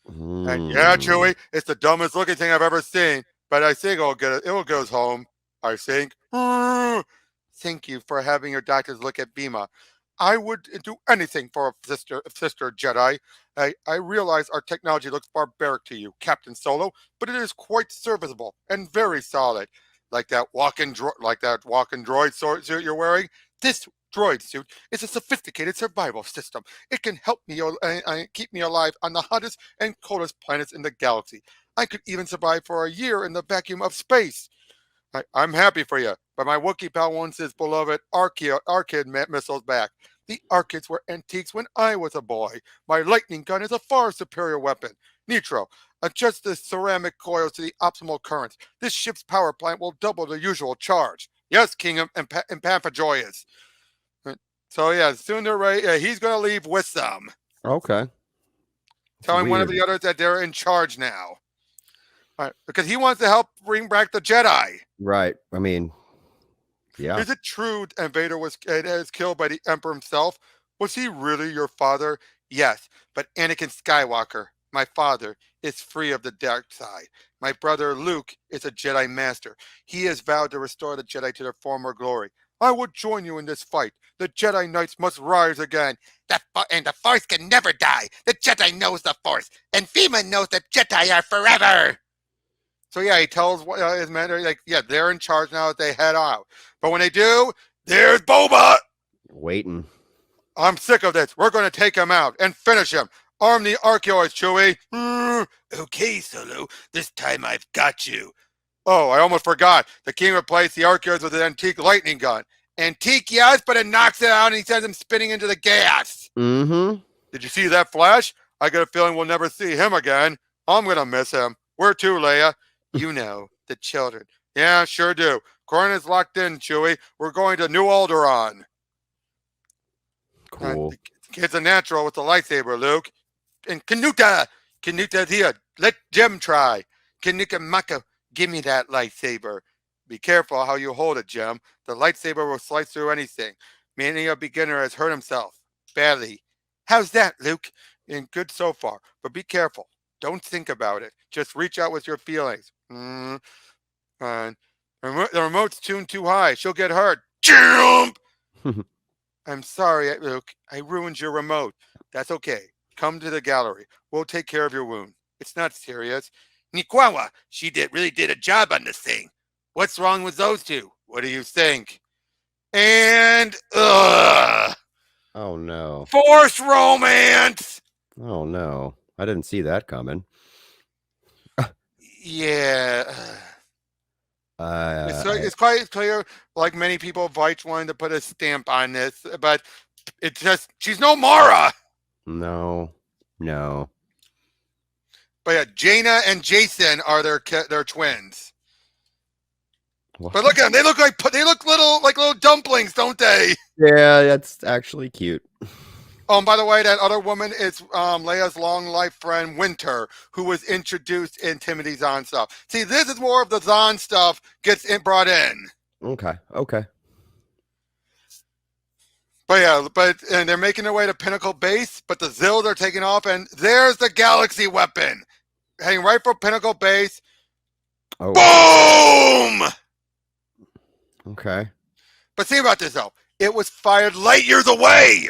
And yeah, Chewie, it's the dumbest looking thing I've ever seen, but I think it will go home. I think. Thank you for having your doctors look at Bima. I would do anything for a sister Jedi. I realize our technology looks barbaric to you, Captain Solo, but it is quite serviceable and very solid. Like that walking droid suit you're wearing. This droid suit is a sophisticated survival system. It can help me keep me alive on the hottest and coldest planets in the galaxy. I could even survive for a year in the vacuum of space. I'm happy for you, but my Wookiee pal wants his beloved Arcid missiles back. The Arcids were antiques when I was a boy. My lightning gun is a far superior weapon. Nitro, adjust the ceramic coils to the optimal currents. This ship's power plant will double the usual charge. Yes, King and Pampajoyous. So yeah, soon they're ready. He's going to leave with them. Okay. Telling one of the others that they're in charge now. Right, because he wants to help bring back the Jedi. Right. I mean, yeah. Is it true and Vader was killed by the Emperor himself? Was he really your father? Yes, but Anakin Skywalker, my father, is free of the dark side. My brother Luke is a Jedi Master. He has vowed to restore the Jedi to their former glory. I would join you in this fight. The Jedi Knights must rise again. And the Force can never die. The Jedi knows the Force, and Fema knows the Jedi are forever. So yeah, he tells his men, they're in charge now that they head out. But when they do, there's Boba. Waiting. I'm sick of this. We're going to take him out and finish him. Arm the Archeoids, Chewie. Okay, Solo. This time I've got you. Oh, I almost forgot. The king replaced the Archeoids with an antique lightning gun. Antique, yes, but it knocks it out and he sends him spinning into the gas. Mm-hmm. Did you see that flash? I got a feeling we'll never see him again. I'm going to miss him. Where to, Leia? You know, the children. Yeah, sure do. Corin locked in, Chewie. We're going to New Alderaan. Cool. The kid's a natural with the lightsaber, Luke. And Kanuta here. Let Jem try. Kanuka Maka, give me that lightsaber. Be careful how you hold it, Jem. The lightsaber will slice through anything. Many a beginner has hurt himself. Badly. How's that, Luke? And good so far, but be careful. Don't think about it. Just reach out with your feelings. And the remote's tuned too high. She'll get hurt. Jump! I'm sorry, Luke. I ruined your remote. That's okay. Come to the gallery. We'll take care of your wound. It's not serious. Nikwawa, she really did a job on this thing. What's wrong with those two? What do you think? And Oh no. Forced romance. Oh no. I didn't see that coming. Yeah. It's quite clear, like many people, Veitch wanted to put a stamp on this, but it's just, she's no Mara. No. But yeah, Jaina and Jason are their twins. What? But look at them; they look like little dumplings, don't they? Yeah, that's actually cute. Oh, and by the way, that other woman is Leia's long life friend Winter, who was introduced in Timothy Zahn stuff. See, this is more of the Zahn stuff gets brought in. Okay. But and they're making their way to Pinnacle Base, but the Zills are taking off, and there's the Galaxy weapon heading right for Pinnacle Base. Oh. Boom! Okay. But think about this though; it was fired light years away.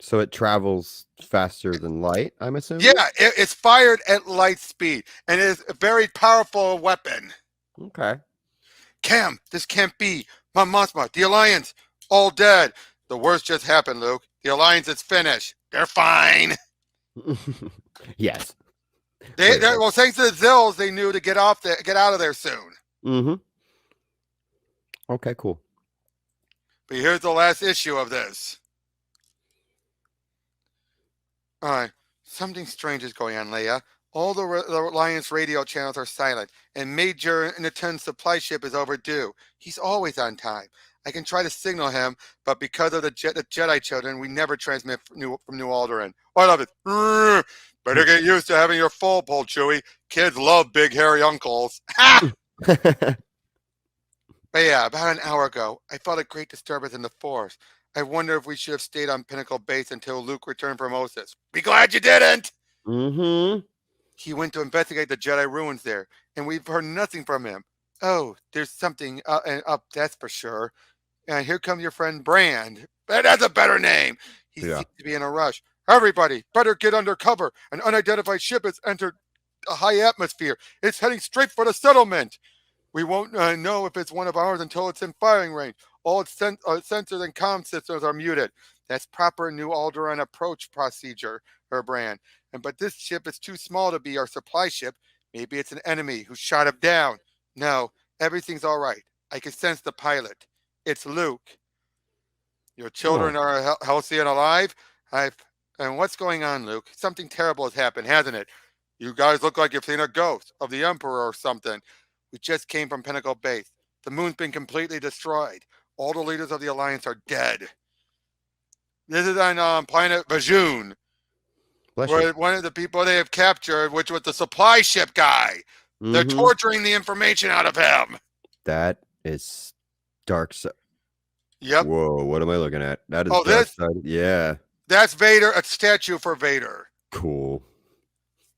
So it travels faster than light, I'm assuming? Yeah, it's fired at light speed, and it is a very powerful weapon. Okay. Cam, this can't be. Masma, the Alliance, all dead. The worst just happened, Luke. The Alliance is finished. They're fine. Yes. Well, thanks to the Zills, they knew to get out of there soon. Mm-hmm. Okay, cool. But here's the last issue of this. All right. Something strange is going on, Leia. All the Alliance radio channels are silent, and Major Nathan's supply ship is overdue. He's always on time. I can try to signal him, but because of the Jedi children, we never transmit from New Alderaan. I love it. Better get used to having your full pull, Chewie. Kids love big hairy uncles. But yeah, about an hour ago, I felt a great disturbance in the Force. I wonder if we should have stayed on Pinnacle Base until Luke returned from Ossus. Be glad you didn't! Mm-hmm. He went to investigate the Jedi ruins there, and we've heard nothing from him. Oh, there's something up, that's for sure. And here comes your friend Brand. That's a better name. He seems to be in a rush. Everybody, better get under cover. An unidentified ship has entered a high atmosphere. It's heading straight for the settlement. We won't know if it's one of ours until it's in firing range. All its sensors and comm systems are muted. That's proper New Alderaan approach procedure, her Brand. But this ship is too small to be our supply ship. Maybe it's an enemy who shot him down. No, everything's all right. I can sense the pilot. It's Luke. Your children are healthy and alive? And what's going on, Luke? Something terrible has happened, hasn't it? You guys look like you've seen a ghost of the Emperor or something. We just came from Pinnacle Base. The moon's been completely destroyed. All the leaders of the Alliance are dead. This is on planet Bajoon, where one of the people they have captured, which was the supply ship guy. Mm-hmm. They're torturing the information out of him. That is Dark Side. Yep. Whoa, what am I looking at? That is Dark Side. Yeah. That's Vader, a statue for Vader. Cool.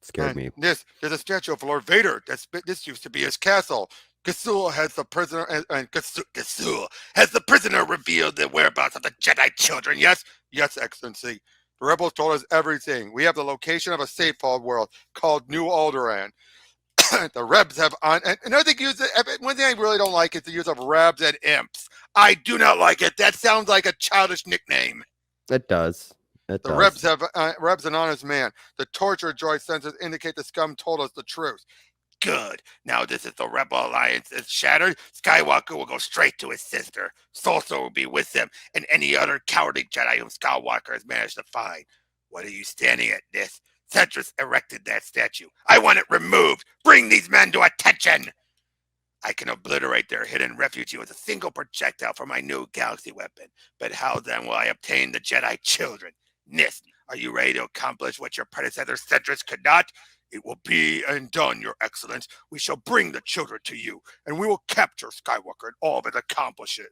Scared me. There's a statue of Lord Vader. This used to be his castle. Gasul has the prisoner, and Gasul has the prisoner revealed the whereabouts of the Jedi children. Yes, Excellency. The rebels told us everything. We have the location of a safe hold world called New Alderaan. The Rebs have and another thing one thing I really don't like is the use of Rebs and Imps. I do not like it. That sounds like a childish nickname. It does. The Rebs have Rebs an honest man. The torture droid sensors indicate the scum told us the truth. Good. Now this is the Rebel Alliance is shattered. Skywalker will go straight to his sister. Salsa will be with him, and any other cowardly Jedi whom Skywalker has managed to find. What are you standing at this? Cedrus erected that statue. I want it removed. Bring these men to attention. I can obliterate their hidden refuge with a single projectile from my new galaxy weapon. But how then will I obtain the Jedi children? Nist, are you ready to accomplish what your predecessor Cedrus could not? It will be and done, Your Excellence. We shall bring the children to you, and we will capture Skywalker and all of his accomplices.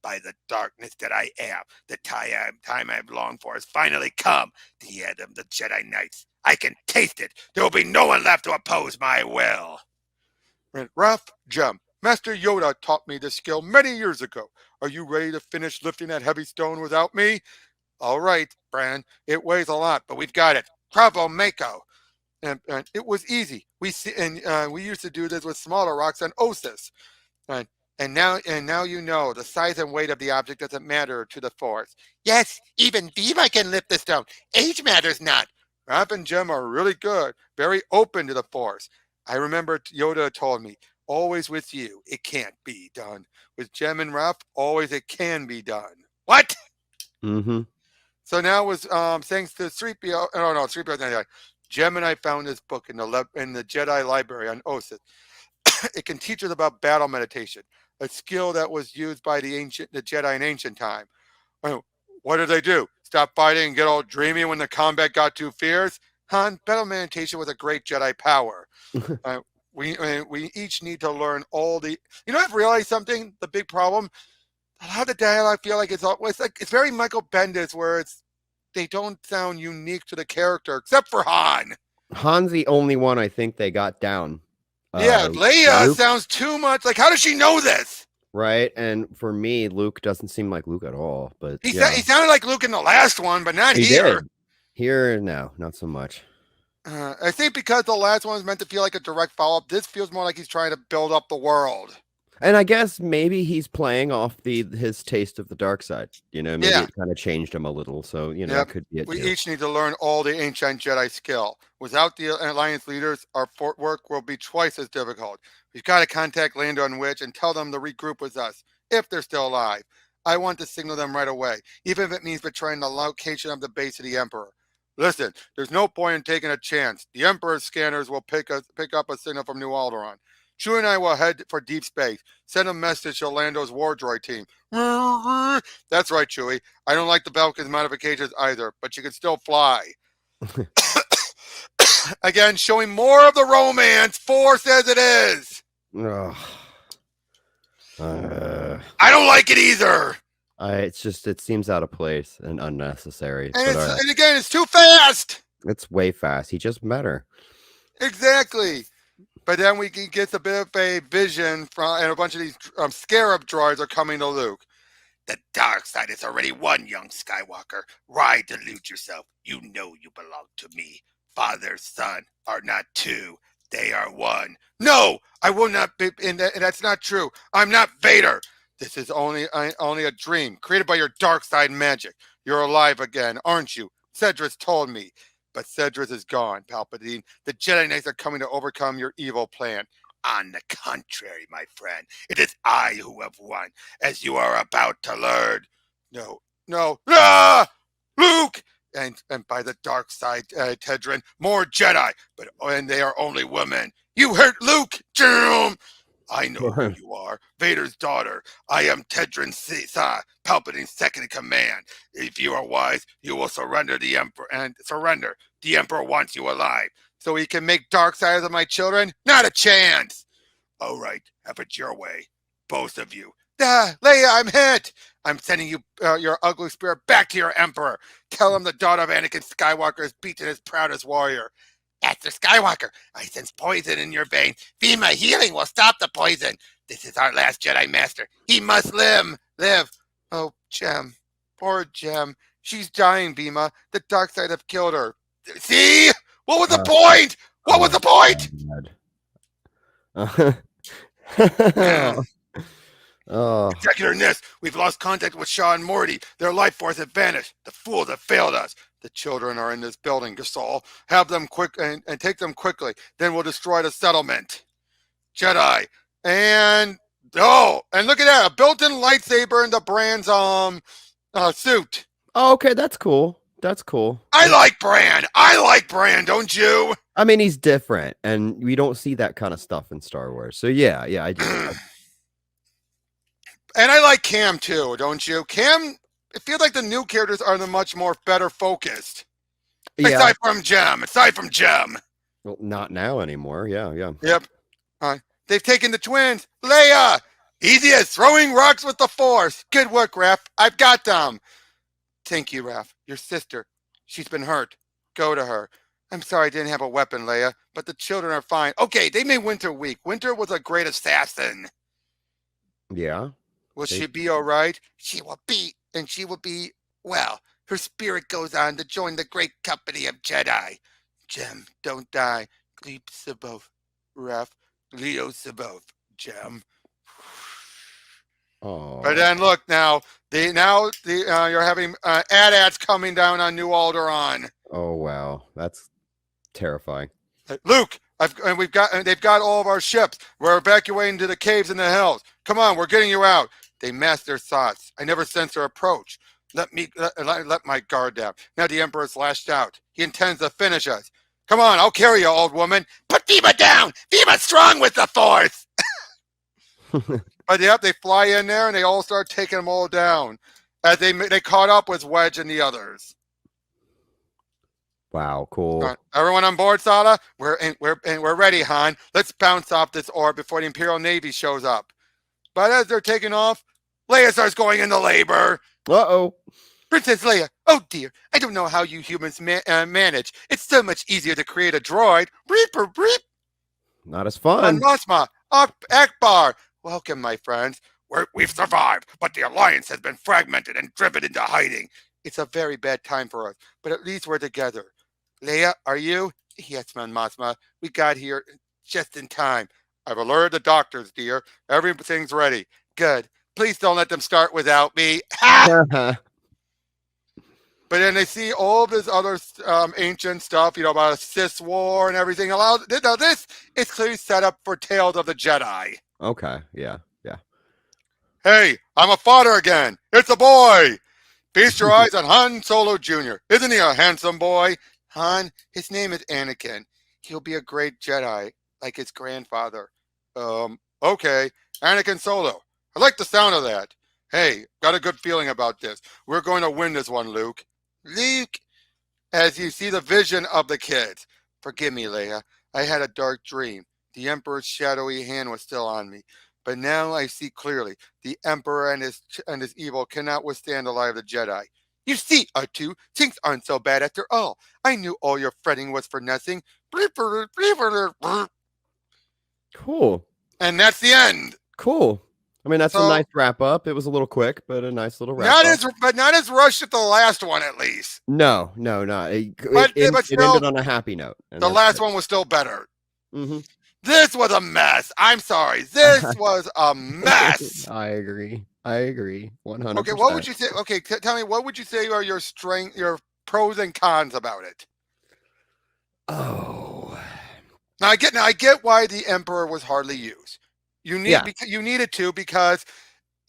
By the darkness that I am, the time I have longed for has finally come. The end of the Jedi Knights. I can taste it. There will be no one left to oppose my will. Raph, Jem, Master Yoda taught me this skill many years ago. Are you ready to finish lifting that heavy stone without me? All right, Bran. It weighs a lot, but we've got it. Bravo, Mako. And it was easy. We used to do this with smaller rocks on Ossus. And now you know the size and weight of the object doesn't matter to the Force. Yes, even Viva can lift the stone. Age matters not. Raph and Jem are really good, very open to the Force. I remember Yoda told me, always with you, it can't be done. With Jem and Raph, always it can be done. What? Mm-hmm. So now it was thanks to Threepio. Oh no, Threepio. Anyway, Jem and I found this book in the Jedi library on Ossus. It can teach us about battle meditation, a skill that was used by the Jedi in ancient time. What did they do? Stop fighting and get all dreamy when the combat got too fierce? Han, battle meditation was a great Jedi power. We each need to learn all the. You know, I've realized something. The big problem. A lot of the dialogue I feel like it's very Michael Bendis, where they don't sound unique to the character, except for Han. Han's the only one I think they got down. Yeah, Leia sounds too much. Like, how does she know this? Right, and for me, Luke doesn't seem like Luke at all. But he sounded like Luke in the last one, but not here. Did. Here, no, not so much. I think because the last one was meant to feel like a direct follow-up, this feels more like he's trying to build up the world. And I guess maybe he's playing off his taste of the dark side. You know, maybe it kind of changed him a little. So, you know, that could be it. We each need to learn all the ancient Jedi skill. Without the Alliance leaders, our fort work will be twice as difficult. We've got to contact Lando and Witch and tell them to regroup with us, if they're still alive. I want to signal them right away, even if it means betraying the location of the base of the Emperor. Listen, there's no point in taking a chance. The Emperor's scanners will pick up a signal from New Alderaan. Chewie and I will head for deep space. Send a message to Lando's war droid team. That's right, Chewie. I don't like the Belkin's modifications either, but you can still fly. Again, showing more of the romance Force as it is. I don't like it either. It seems out of place and unnecessary. And again, it's too fast. It's way fast. He just met her. Exactly. But then we get a bit of a vision and a bunch of these scarab droids are coming to Luke. The dark side is already won, young Skywalker. Why delude yourself? You know you belong to me. Father, son are not two. They are one. No, I will not be. And that's not true. I'm not Vader. This is only a dream created by your dark side magic. You're alive again, aren't you? Cedrus told me. But Cedrus is gone, Palpatine. The Jedi Knights are coming to overcome your evil plan. On the contrary, my friend, it is I who have won, as you are about to learn. No. Luke! And by the dark side, Tedrin, more Jedi, and they are only women. You hurt Luke! I know who you are, Vader's daughter. I am Tedrin Sisa, Palpatine's second in command. If you are wise, you will surrender the Emperor. The Emperor wants you alive, so he can make dark sides of my children? Not a chance. All right, have it your way, both of you. Leia, I'm hit. I'm sending you your ugly spirit back to your Emperor. Tell him the daughter of Anakin Skywalker is beaten his proudest warrior. Master Skywalker, I sense poison in your veins. Vima healing will stop the poison. This is our last Jedi Master. He must live. Oh, Jem. Poor Jem. She's dying, Vima. The dark side have killed her. See? What was the point? What was the point? Executor Nist, we've lost contact with Shaw and Morty. Their life force had vanished. The fools have failed us. The children are in this building, Gasol. Have them quick and take them quickly. Then we'll destroy the settlement. Jedi. And look at that. A built-in lightsaber in the Brand's suit. Oh, okay, that's cool. That's cool. I like Bran. I like Bran, don't you? I mean, he's different, and we don't see that kind of stuff in Star Wars. So yeah, I do. And I like Cam too, don't you? Cam, it feels like the new characters are the much more better focused. Yeah. Aside from Jem. Well, not now anymore. Yeah. Yep. They've taken the twins. Leia! Easy as throwing rocks with the Force. Good work, Raph. I've got them. Thank you, Raph. Your sister. She's been hurt. Go to her. I'm sorry I didn't have a weapon, Leia, but the children are fine. Okay, they made Winter weak. Winter was a great assassin. Yeah. Will she be all right? She will be, and she will be, well, her spirit goes on to join the great company of Jedi. Jem, don't die. Leap above, Raph. Leo's above, Jem. Oh. But then look now, you're having AT-ATs coming down on New Alderaan. Oh wow, that's terrifying. Luke, they've got all of our ships. We're evacuating to the caves in the hills. Come on, we're getting you out. They mask their thoughts. I never sense their approach. Let my guard down. Now the Emperor's lashed out. He intends to finish us. Come on, I'll carry you, old woman. Put Viva down. Viva's strong with the Force. But yep, they fly in there and they all start taking them all down as they caught up with Wedge and the others. Wow, cool. Right, everyone on board, Sada? We're ready, Han. Let's bounce off this orb before the Imperial Navy shows up. But as they're taking off, Leia starts going into labor. Uh-oh. Princess Leia, oh dear, I don't know how you humans manage. It's so much easier to create a droid. Reaper, reap. Not as fun. Masma, Akbar. Welcome, my friends. We've survived, but the Alliance has been fragmented and driven into hiding. It's a very bad time for us, but at least we're together. Leia, are you? Yes, Mon Mothma. We got here just in time. I've alerted the doctors, dear. Everything's ready. Good. Please don't let them start without me. But then they see all of this other ancient stuff, about a Sith war and everything. Now, this is clearly set up for Tales of the Jedi. Okay, yeah. Hey, I'm a father again. It's a boy. Feast your eyes on Han Solo Jr. Isn't he a handsome boy? Han, his name is Anakin. He'll be a great Jedi, like his grandfather. Okay. Anakin Solo. I like the sound of that. Hey, got a good feeling about this. We're going to win this one, Luke. Luke! As you see the vision of the kids. Forgive me, Leia. I had a dark dream. The Emperor's shadowy hand was still on me. But now I see clearly. The Emperor and his evil cannot withstand the light of the Jedi. You see, R2, things aren't so bad after all. I knew all your fretting was for nothing. Cool. And that's the end. Cool. I mean, that's a nice wrap up. It was a little quick, but a nice little wrap up. But not as rushed as the last one, at least. No. It ended on a happy note. The last one was still better. Mm-hmm. This was a mess. I'm sorry. This was a mess. I agree. 100%. Okay, what would you say? Okay, tell me, what would you say are your pros and cons about it? Oh. Now I get why the Emperor was hardly used. You needed to because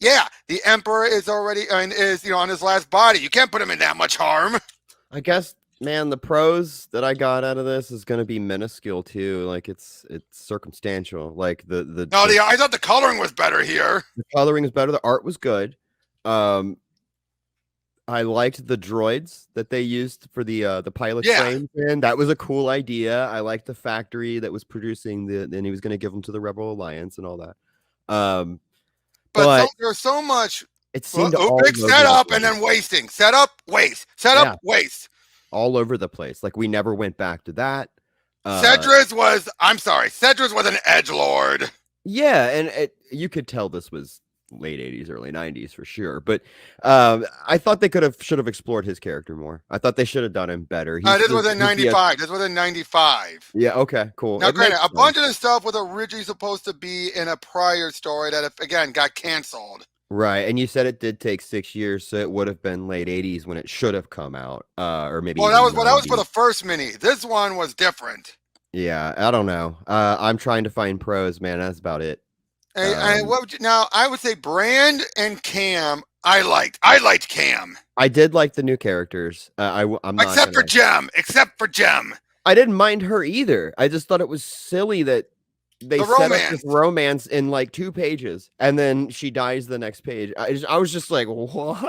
the Emperor is already on his last body. You can't put him in that much harm. I guess, man, the pros that I got out of this is going to be minuscule too. Like it's circumstantial. Like I thought the coloring was better here. The coloring is better. The art was good. I liked the droids that they used for the pilot frames, and that was a cool idea. I liked the factory that was producing then he was going to give them to the Rebel Alliance and all that. But there's so much. It seemed big setup and then wasting. Setup, waste. Setup, waste. All over the place. Like we never went back to that. Cedric was an edgelord. Yeah, and you could tell this was late 80s, early 90s for sure. But I thought they should have explored his character more. I thought they should have done him better. This was in 95. This was in 95. Yeah, okay, cool. Now, granted, a bunch of this stuff was originally supposed to be in a prior story that, again, got canceled. Right, and you said it did take 6 years, so it would have been late 80s when it should have come out, or maybe. Well, that was for the first mini. This one was different. Yeah, I don't know. I'm trying to find pros, man. That's about it. Now I would say Brand and Cam I liked Cam. I did like the new characters. I'm not Except for gonna. Jem. Except for Jem. I didn't mind her either. I just thought it was silly that they The set up this romance. romance in like 2 pages and then she dies the next page. I was just like, what?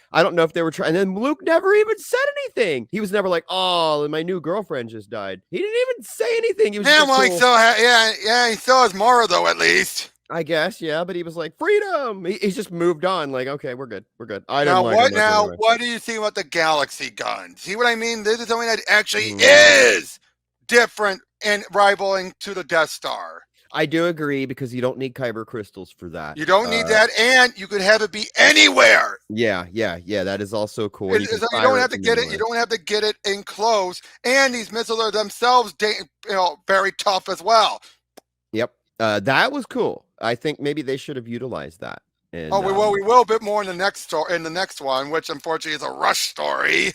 I don't know if they were trying. And then Luke never even said anything. He was never like, "Oh, my new girlfriend just died." He didn't even say anything. He was Yeah, just well, cool. he still has Mara though, at least. I guess, yeah, but he was like, "Freedom." He's just moved on. Like, okay, we're good. We're good. I didn't Now like what? him much Now anyway. what do you think about the galaxy gun? See what I mean? This is something that actually Mm. is different and rivaling to the Death Star. I do agree because you don't need kyber crystals for that. You don't need that, and you could have it be anywhere. Yeah, that is also cool. And you So can you don't fire have to from get it. anywhere. You don't have to get it in close. And these missiles are themselves, very tough as well. Yep, that was cool. I think maybe they should have utilized that. And, we will a bit more in the next one, which unfortunately is a rush story.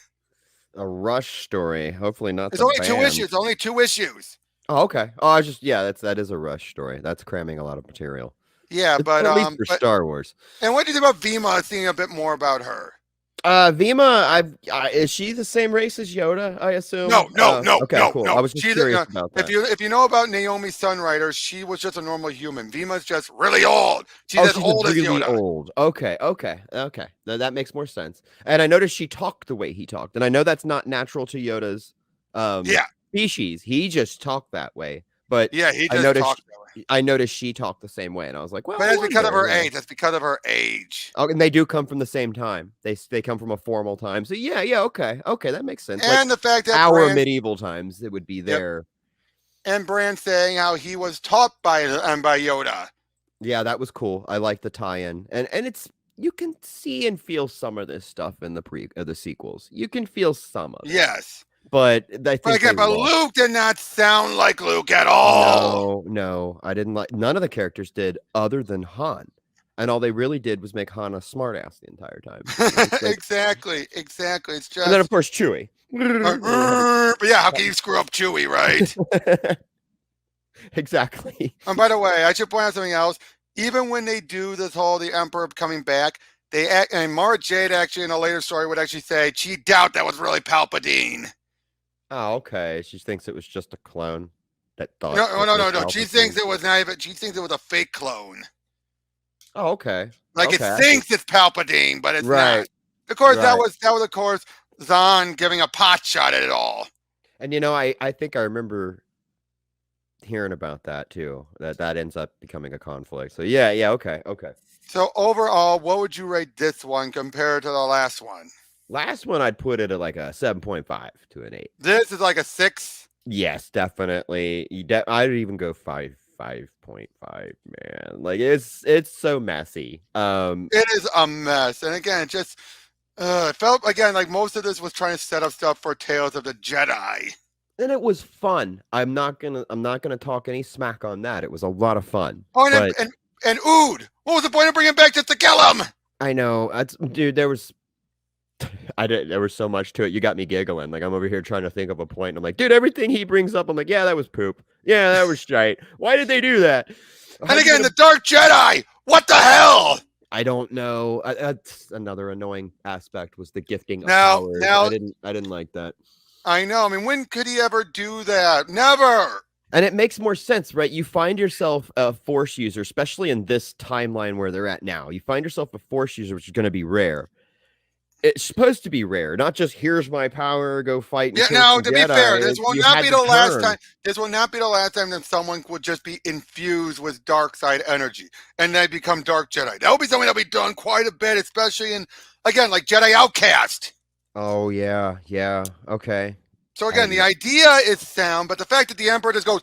a rush story. Hopefully not. It's only 2 issues. Only 2 issues. Oh, okay. Oh, that is a rush story. That's cramming a lot of material. Yeah, It's but at least for Star Wars. And what do you think about Vima? Seeing a bit more about her. Vima, is she the same race as Yoda? I assume. No. Okay, cool. No. I was just curious about that. If you know about Naomi Sunrider, she was just a normal human. Vima's just really old. She's as she's old as really Yoda. old. Okay. That makes more sense. And I noticed she talked the way he talked, and I know that's not natural to Yoda's species. He just talked that way. But yeah, he just talked that way. I noticed she talked the same way, and I was like, well, but that's because of her age. That's because of her age. Oh, and they do come from the same time. They come from a formal time. So yeah, okay, that makes sense. And like the fact that our medieval times, it would be there. And Bran saying how he was taught by Yoda. Yeah, that was cool. I like the tie-in, and it's you can see and feel some of this stuff in the sequels. You can feel some of it. Yes. But I think but Luke did not sound like Luke at all. No, I didn't like. None of the characters did, other than Han, and all they really did was make Han a smartass the entire time. Exactly. It's just. And then of course Chewie. But yeah, how can you screw up Chewie, right? Exactly. And by the way, I should point out something else. Even when they do this whole the Emperor coming back, and Mara Jade actually in a later story would actually say she doubt that was really Palpatine. Oh, okay. She thinks it was just a clone that thought. No. She thinks it was not even. She thinks it was a fake clone. Oh, okay. Like it thinks it's Palpatine, but it's not. Of course, that was of course Zahn giving a pot shot at it all. And I think I remember hearing about that too. That ends up becoming a conflict. So yeah, okay. So overall, what would you rate this one compared to the last one? Last one, I'd put it at like a 7.5 to an 8. This is like a 6. Yes, definitely. I'd even go 5.5, man. Like it's so messy. It is a mess, and again, just it felt again like most of this was trying to set up stuff for Tales of the Jedi. And it was fun. I'm not gonna talk any smack on that. It was a lot of fun. Oh, and Ood. What was the point of bringing him back just to kill him? I know, dude. There was so much to it. You got me giggling. Like I'm over here trying to think of a point. And I'm like, dude, everything he brings up, I'm like, yeah, that was poop. Yeah, that was shite. Why did they do that? And again, the Dark Jedi. What the hell? I don't know. That's another annoying aspect was the gifting of powers. I didn't like that. I know. I mean, when could he ever do that? Never. And it makes more sense, right? You find yourself a Force user, especially in this timeline where they're at now. You find yourself a Force user, which is going to be rare. It's supposed to be rare, not just here's my power, go fight. Yeah, no, to be fair, this will not be the last time. This will not be the last time that someone would just be infused with dark side energy and they become Dark Jedi. That will be something that'll be done quite a bit, especially in, again, like Jedi Outcast. Oh, yeah. Okay. So again, the idea is sound, but the fact that the Emperor just goes,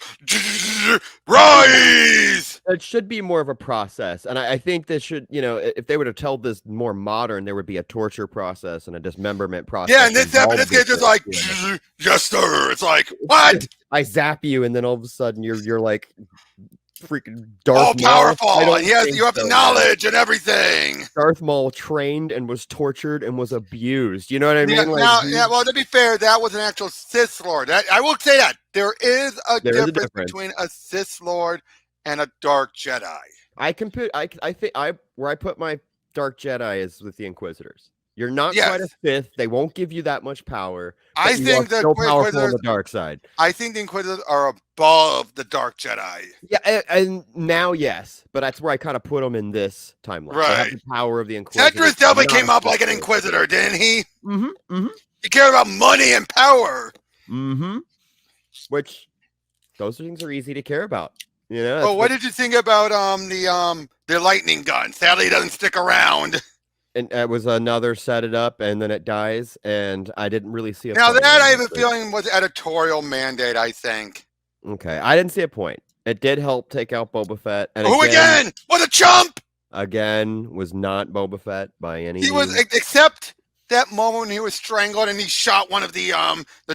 rise! It should be more of a process. And I think this should, if they were to tell this more modern, there would be a torture process and a dismemberment process. Yeah, and this kid's just like, yes, sir. It's like, what? I zap you, and then all of a sudden you're like freaking Darth Maul. Powerful, and you have the knowledge and everything. Darth Maul trained and was tortured and was abused. You know what I mean? Well, to be fair, that was an actual Sith Lord. I will say that there is a difference between a Sith Lord and a Dark Jedi. I think where I put my Dark Jedi is with the Inquisitors. You're not quite a Yes. Sith. They won't give you that much power, I but you are think the still powerful on Inquisitors. the dark side. I think the Inquisitors are above the Dark Jedi. Yeah, and now yes, but that's where I kind of put them in this timeline. They have Right. the power of the Inquisitors. Cedric definitely not came up a like an Sith. Inquisitor, didn't he? Mm-hmm. He cared about money and power. Mm-hmm. Which those things are easy to care about. You know. Oh, what did you think about the lightning gun? Sadly, it doesn't stick around. And it was another set it up and then it dies, and I didn't really see a Now point. that I have a feeling was editorial mandate. I think. Okay, I didn't see a point. It did help take out Boba Fett, and Who again? What a chump! Again, was not Boba Fett by any He means. was, except that moment when he was strangled and he shot one of the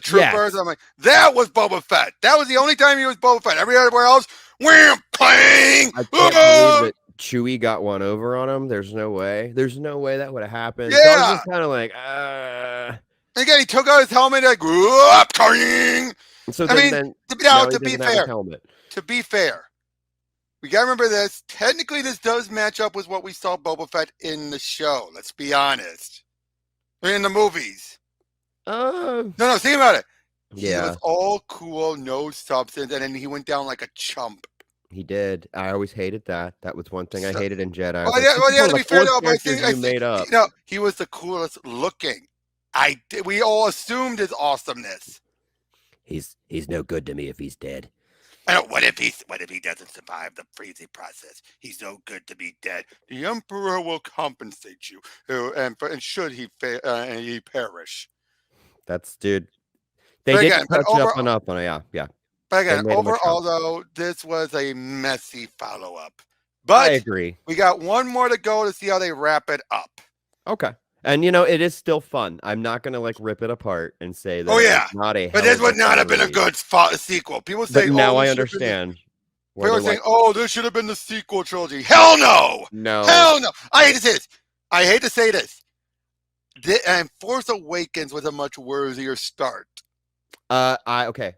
troopers. Yes. I'm like, that was Boba Fett. That was the only time he was Boba Fett. Everywhere else, wham, playing. I can't believe that Chewie got one over on him. There's no way. There's no way that would have happened. Yeah. So I was just kind of like, Again, he took out his helmet and grew up turning. So I mean, to be fair, we gotta remember this. Technically, this does match up with what we saw Boba Fett in the show. Let's be honest. In the movies. No, think about it. Yeah. He was all cool, no substance, and then he went down like a chump. He did. I always hated that. That was one thing I hated in Jedi. To be fair though, but I think made up. You know, he was the coolest looking. We all assumed his awesomeness. He's no good to me if he's dead. What if he doesn't survive the freezing process? He's no good to be dead. The Emperor will compensate you, and should he he perish. That's dude. They didn't touch up enough on it. Yeah. But again, overall though, this was a messy follow-up. But I agree. We got one more to go to see how they wrap it up. Okay. And you know, it is still fun. I'm not gonna like rip it apart and say that it's not a. But this would not have been a good sequel. People say, now I understand. People are saying, "Oh, this should have been the sequel trilogy." Hell no! No. Hell no! I hate to say this. And Force Awakens was a much worthier start. Okay.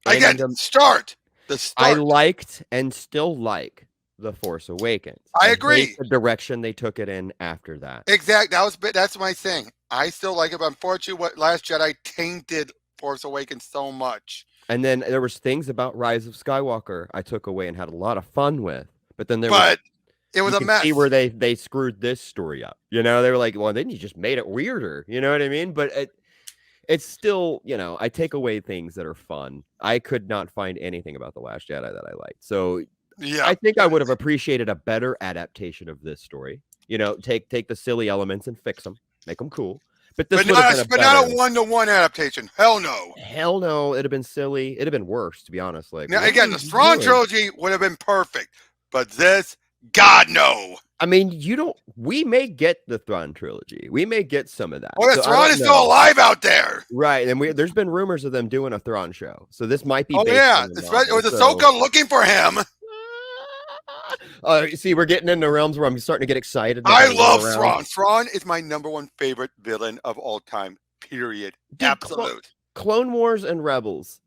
Again, start. The start. I liked and still like The Force Awakens. I agree. The direction they took it in after that. Exactly. That's my thing. I still like it, but unfortunately, what Last Jedi tainted Force Awakens so much. And then there was things about Rise of Skywalker I took away and had a lot of fun with. But then it was a mess. See where they screwed this story up. You know, they were like, well, then you just made it weirder. You know what I mean? But it's still, you know, I take away things that are fun. I could not find anything about The Last Jedi that I liked. So yeah, I think I would have appreciated a better adaptation of this story. You know, take the silly elements and fix them, make them cool. But not a 1-to-1 adaptation. Hell no. Hell no. It'd have been silly. It'd have been worse, to be honest. Like now, again, the Thrawn trilogy would have been perfect, but this, God no. I mean, we may get the Thrawn trilogy. We may get some of that. Well, the Thrawn is still alive out there. Right. And there's been rumors of them doing a Thrawn show. So this might be. Oh, yeah. It was Ahsoka looking for him. See, we're getting into realms where I'm starting to get excited. I love Thrawn. Thrawn is my #1 favorite villain of all time, period. Dude, absolute. Clone Wars and Rebels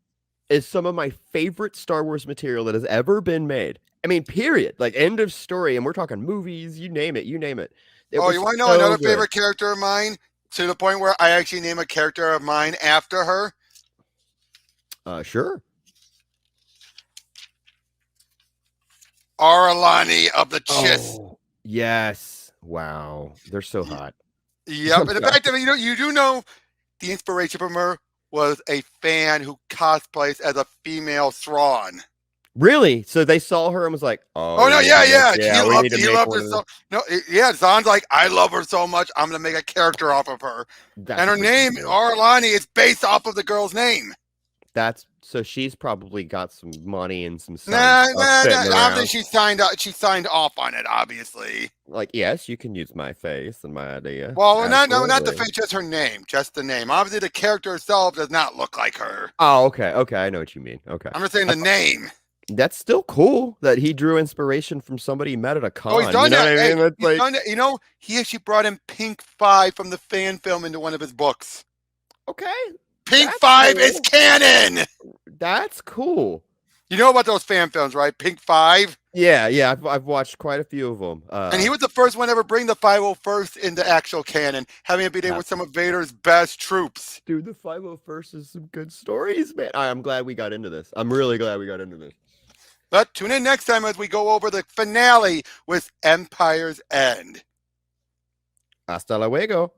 is some of my favorite Star Wars material that has ever been made. I mean, period. Like, end of story. And we're talking movies, you name it. You want to know another favorite character of mine? To the point where I actually name a character of mine after her? Sure. Aralani of the Chiss. Oh, yes. Wow. They're so hot. Yep. And the fact that you do know the inspiration from her was a fan who cosplays as a female Thrawn. Really? So they saw her and was like, "Oh no, yeah. He loved her so." No, yeah. Zahn's like, "I love her so much. I'm gonna make a character off of her." And her name, Aralani, is based off of the girl's name. So she's probably got some money and some stuff. Obviously she signed off on it, obviously. Like, yes, you can use my face and my idea. Well, not the face, just her name. Just the name. Obviously the character herself does not look like her. Oh, okay. I know what you mean. Okay. I'm just saying the name. That's still cool that he drew inspiration from somebody he met at a con. Oh, he's done that. I mean? He's done that. You know, he actually brought in Pink 5 from the fan film into one of his books. Okay. Pink 5 is canon. That's cool. You know about those fan films, right? Pink 5? Yeah, I've watched quite a few of them. And he was the first one to ever bring the 501st into actual canon, having it be there with some of Vader's best troops. Dude, the 501st is some good stories, man. I'm glad we got into this. I'm really glad we got into this. But tune in next time as we go over the finale with Empire's End. Hasta luego.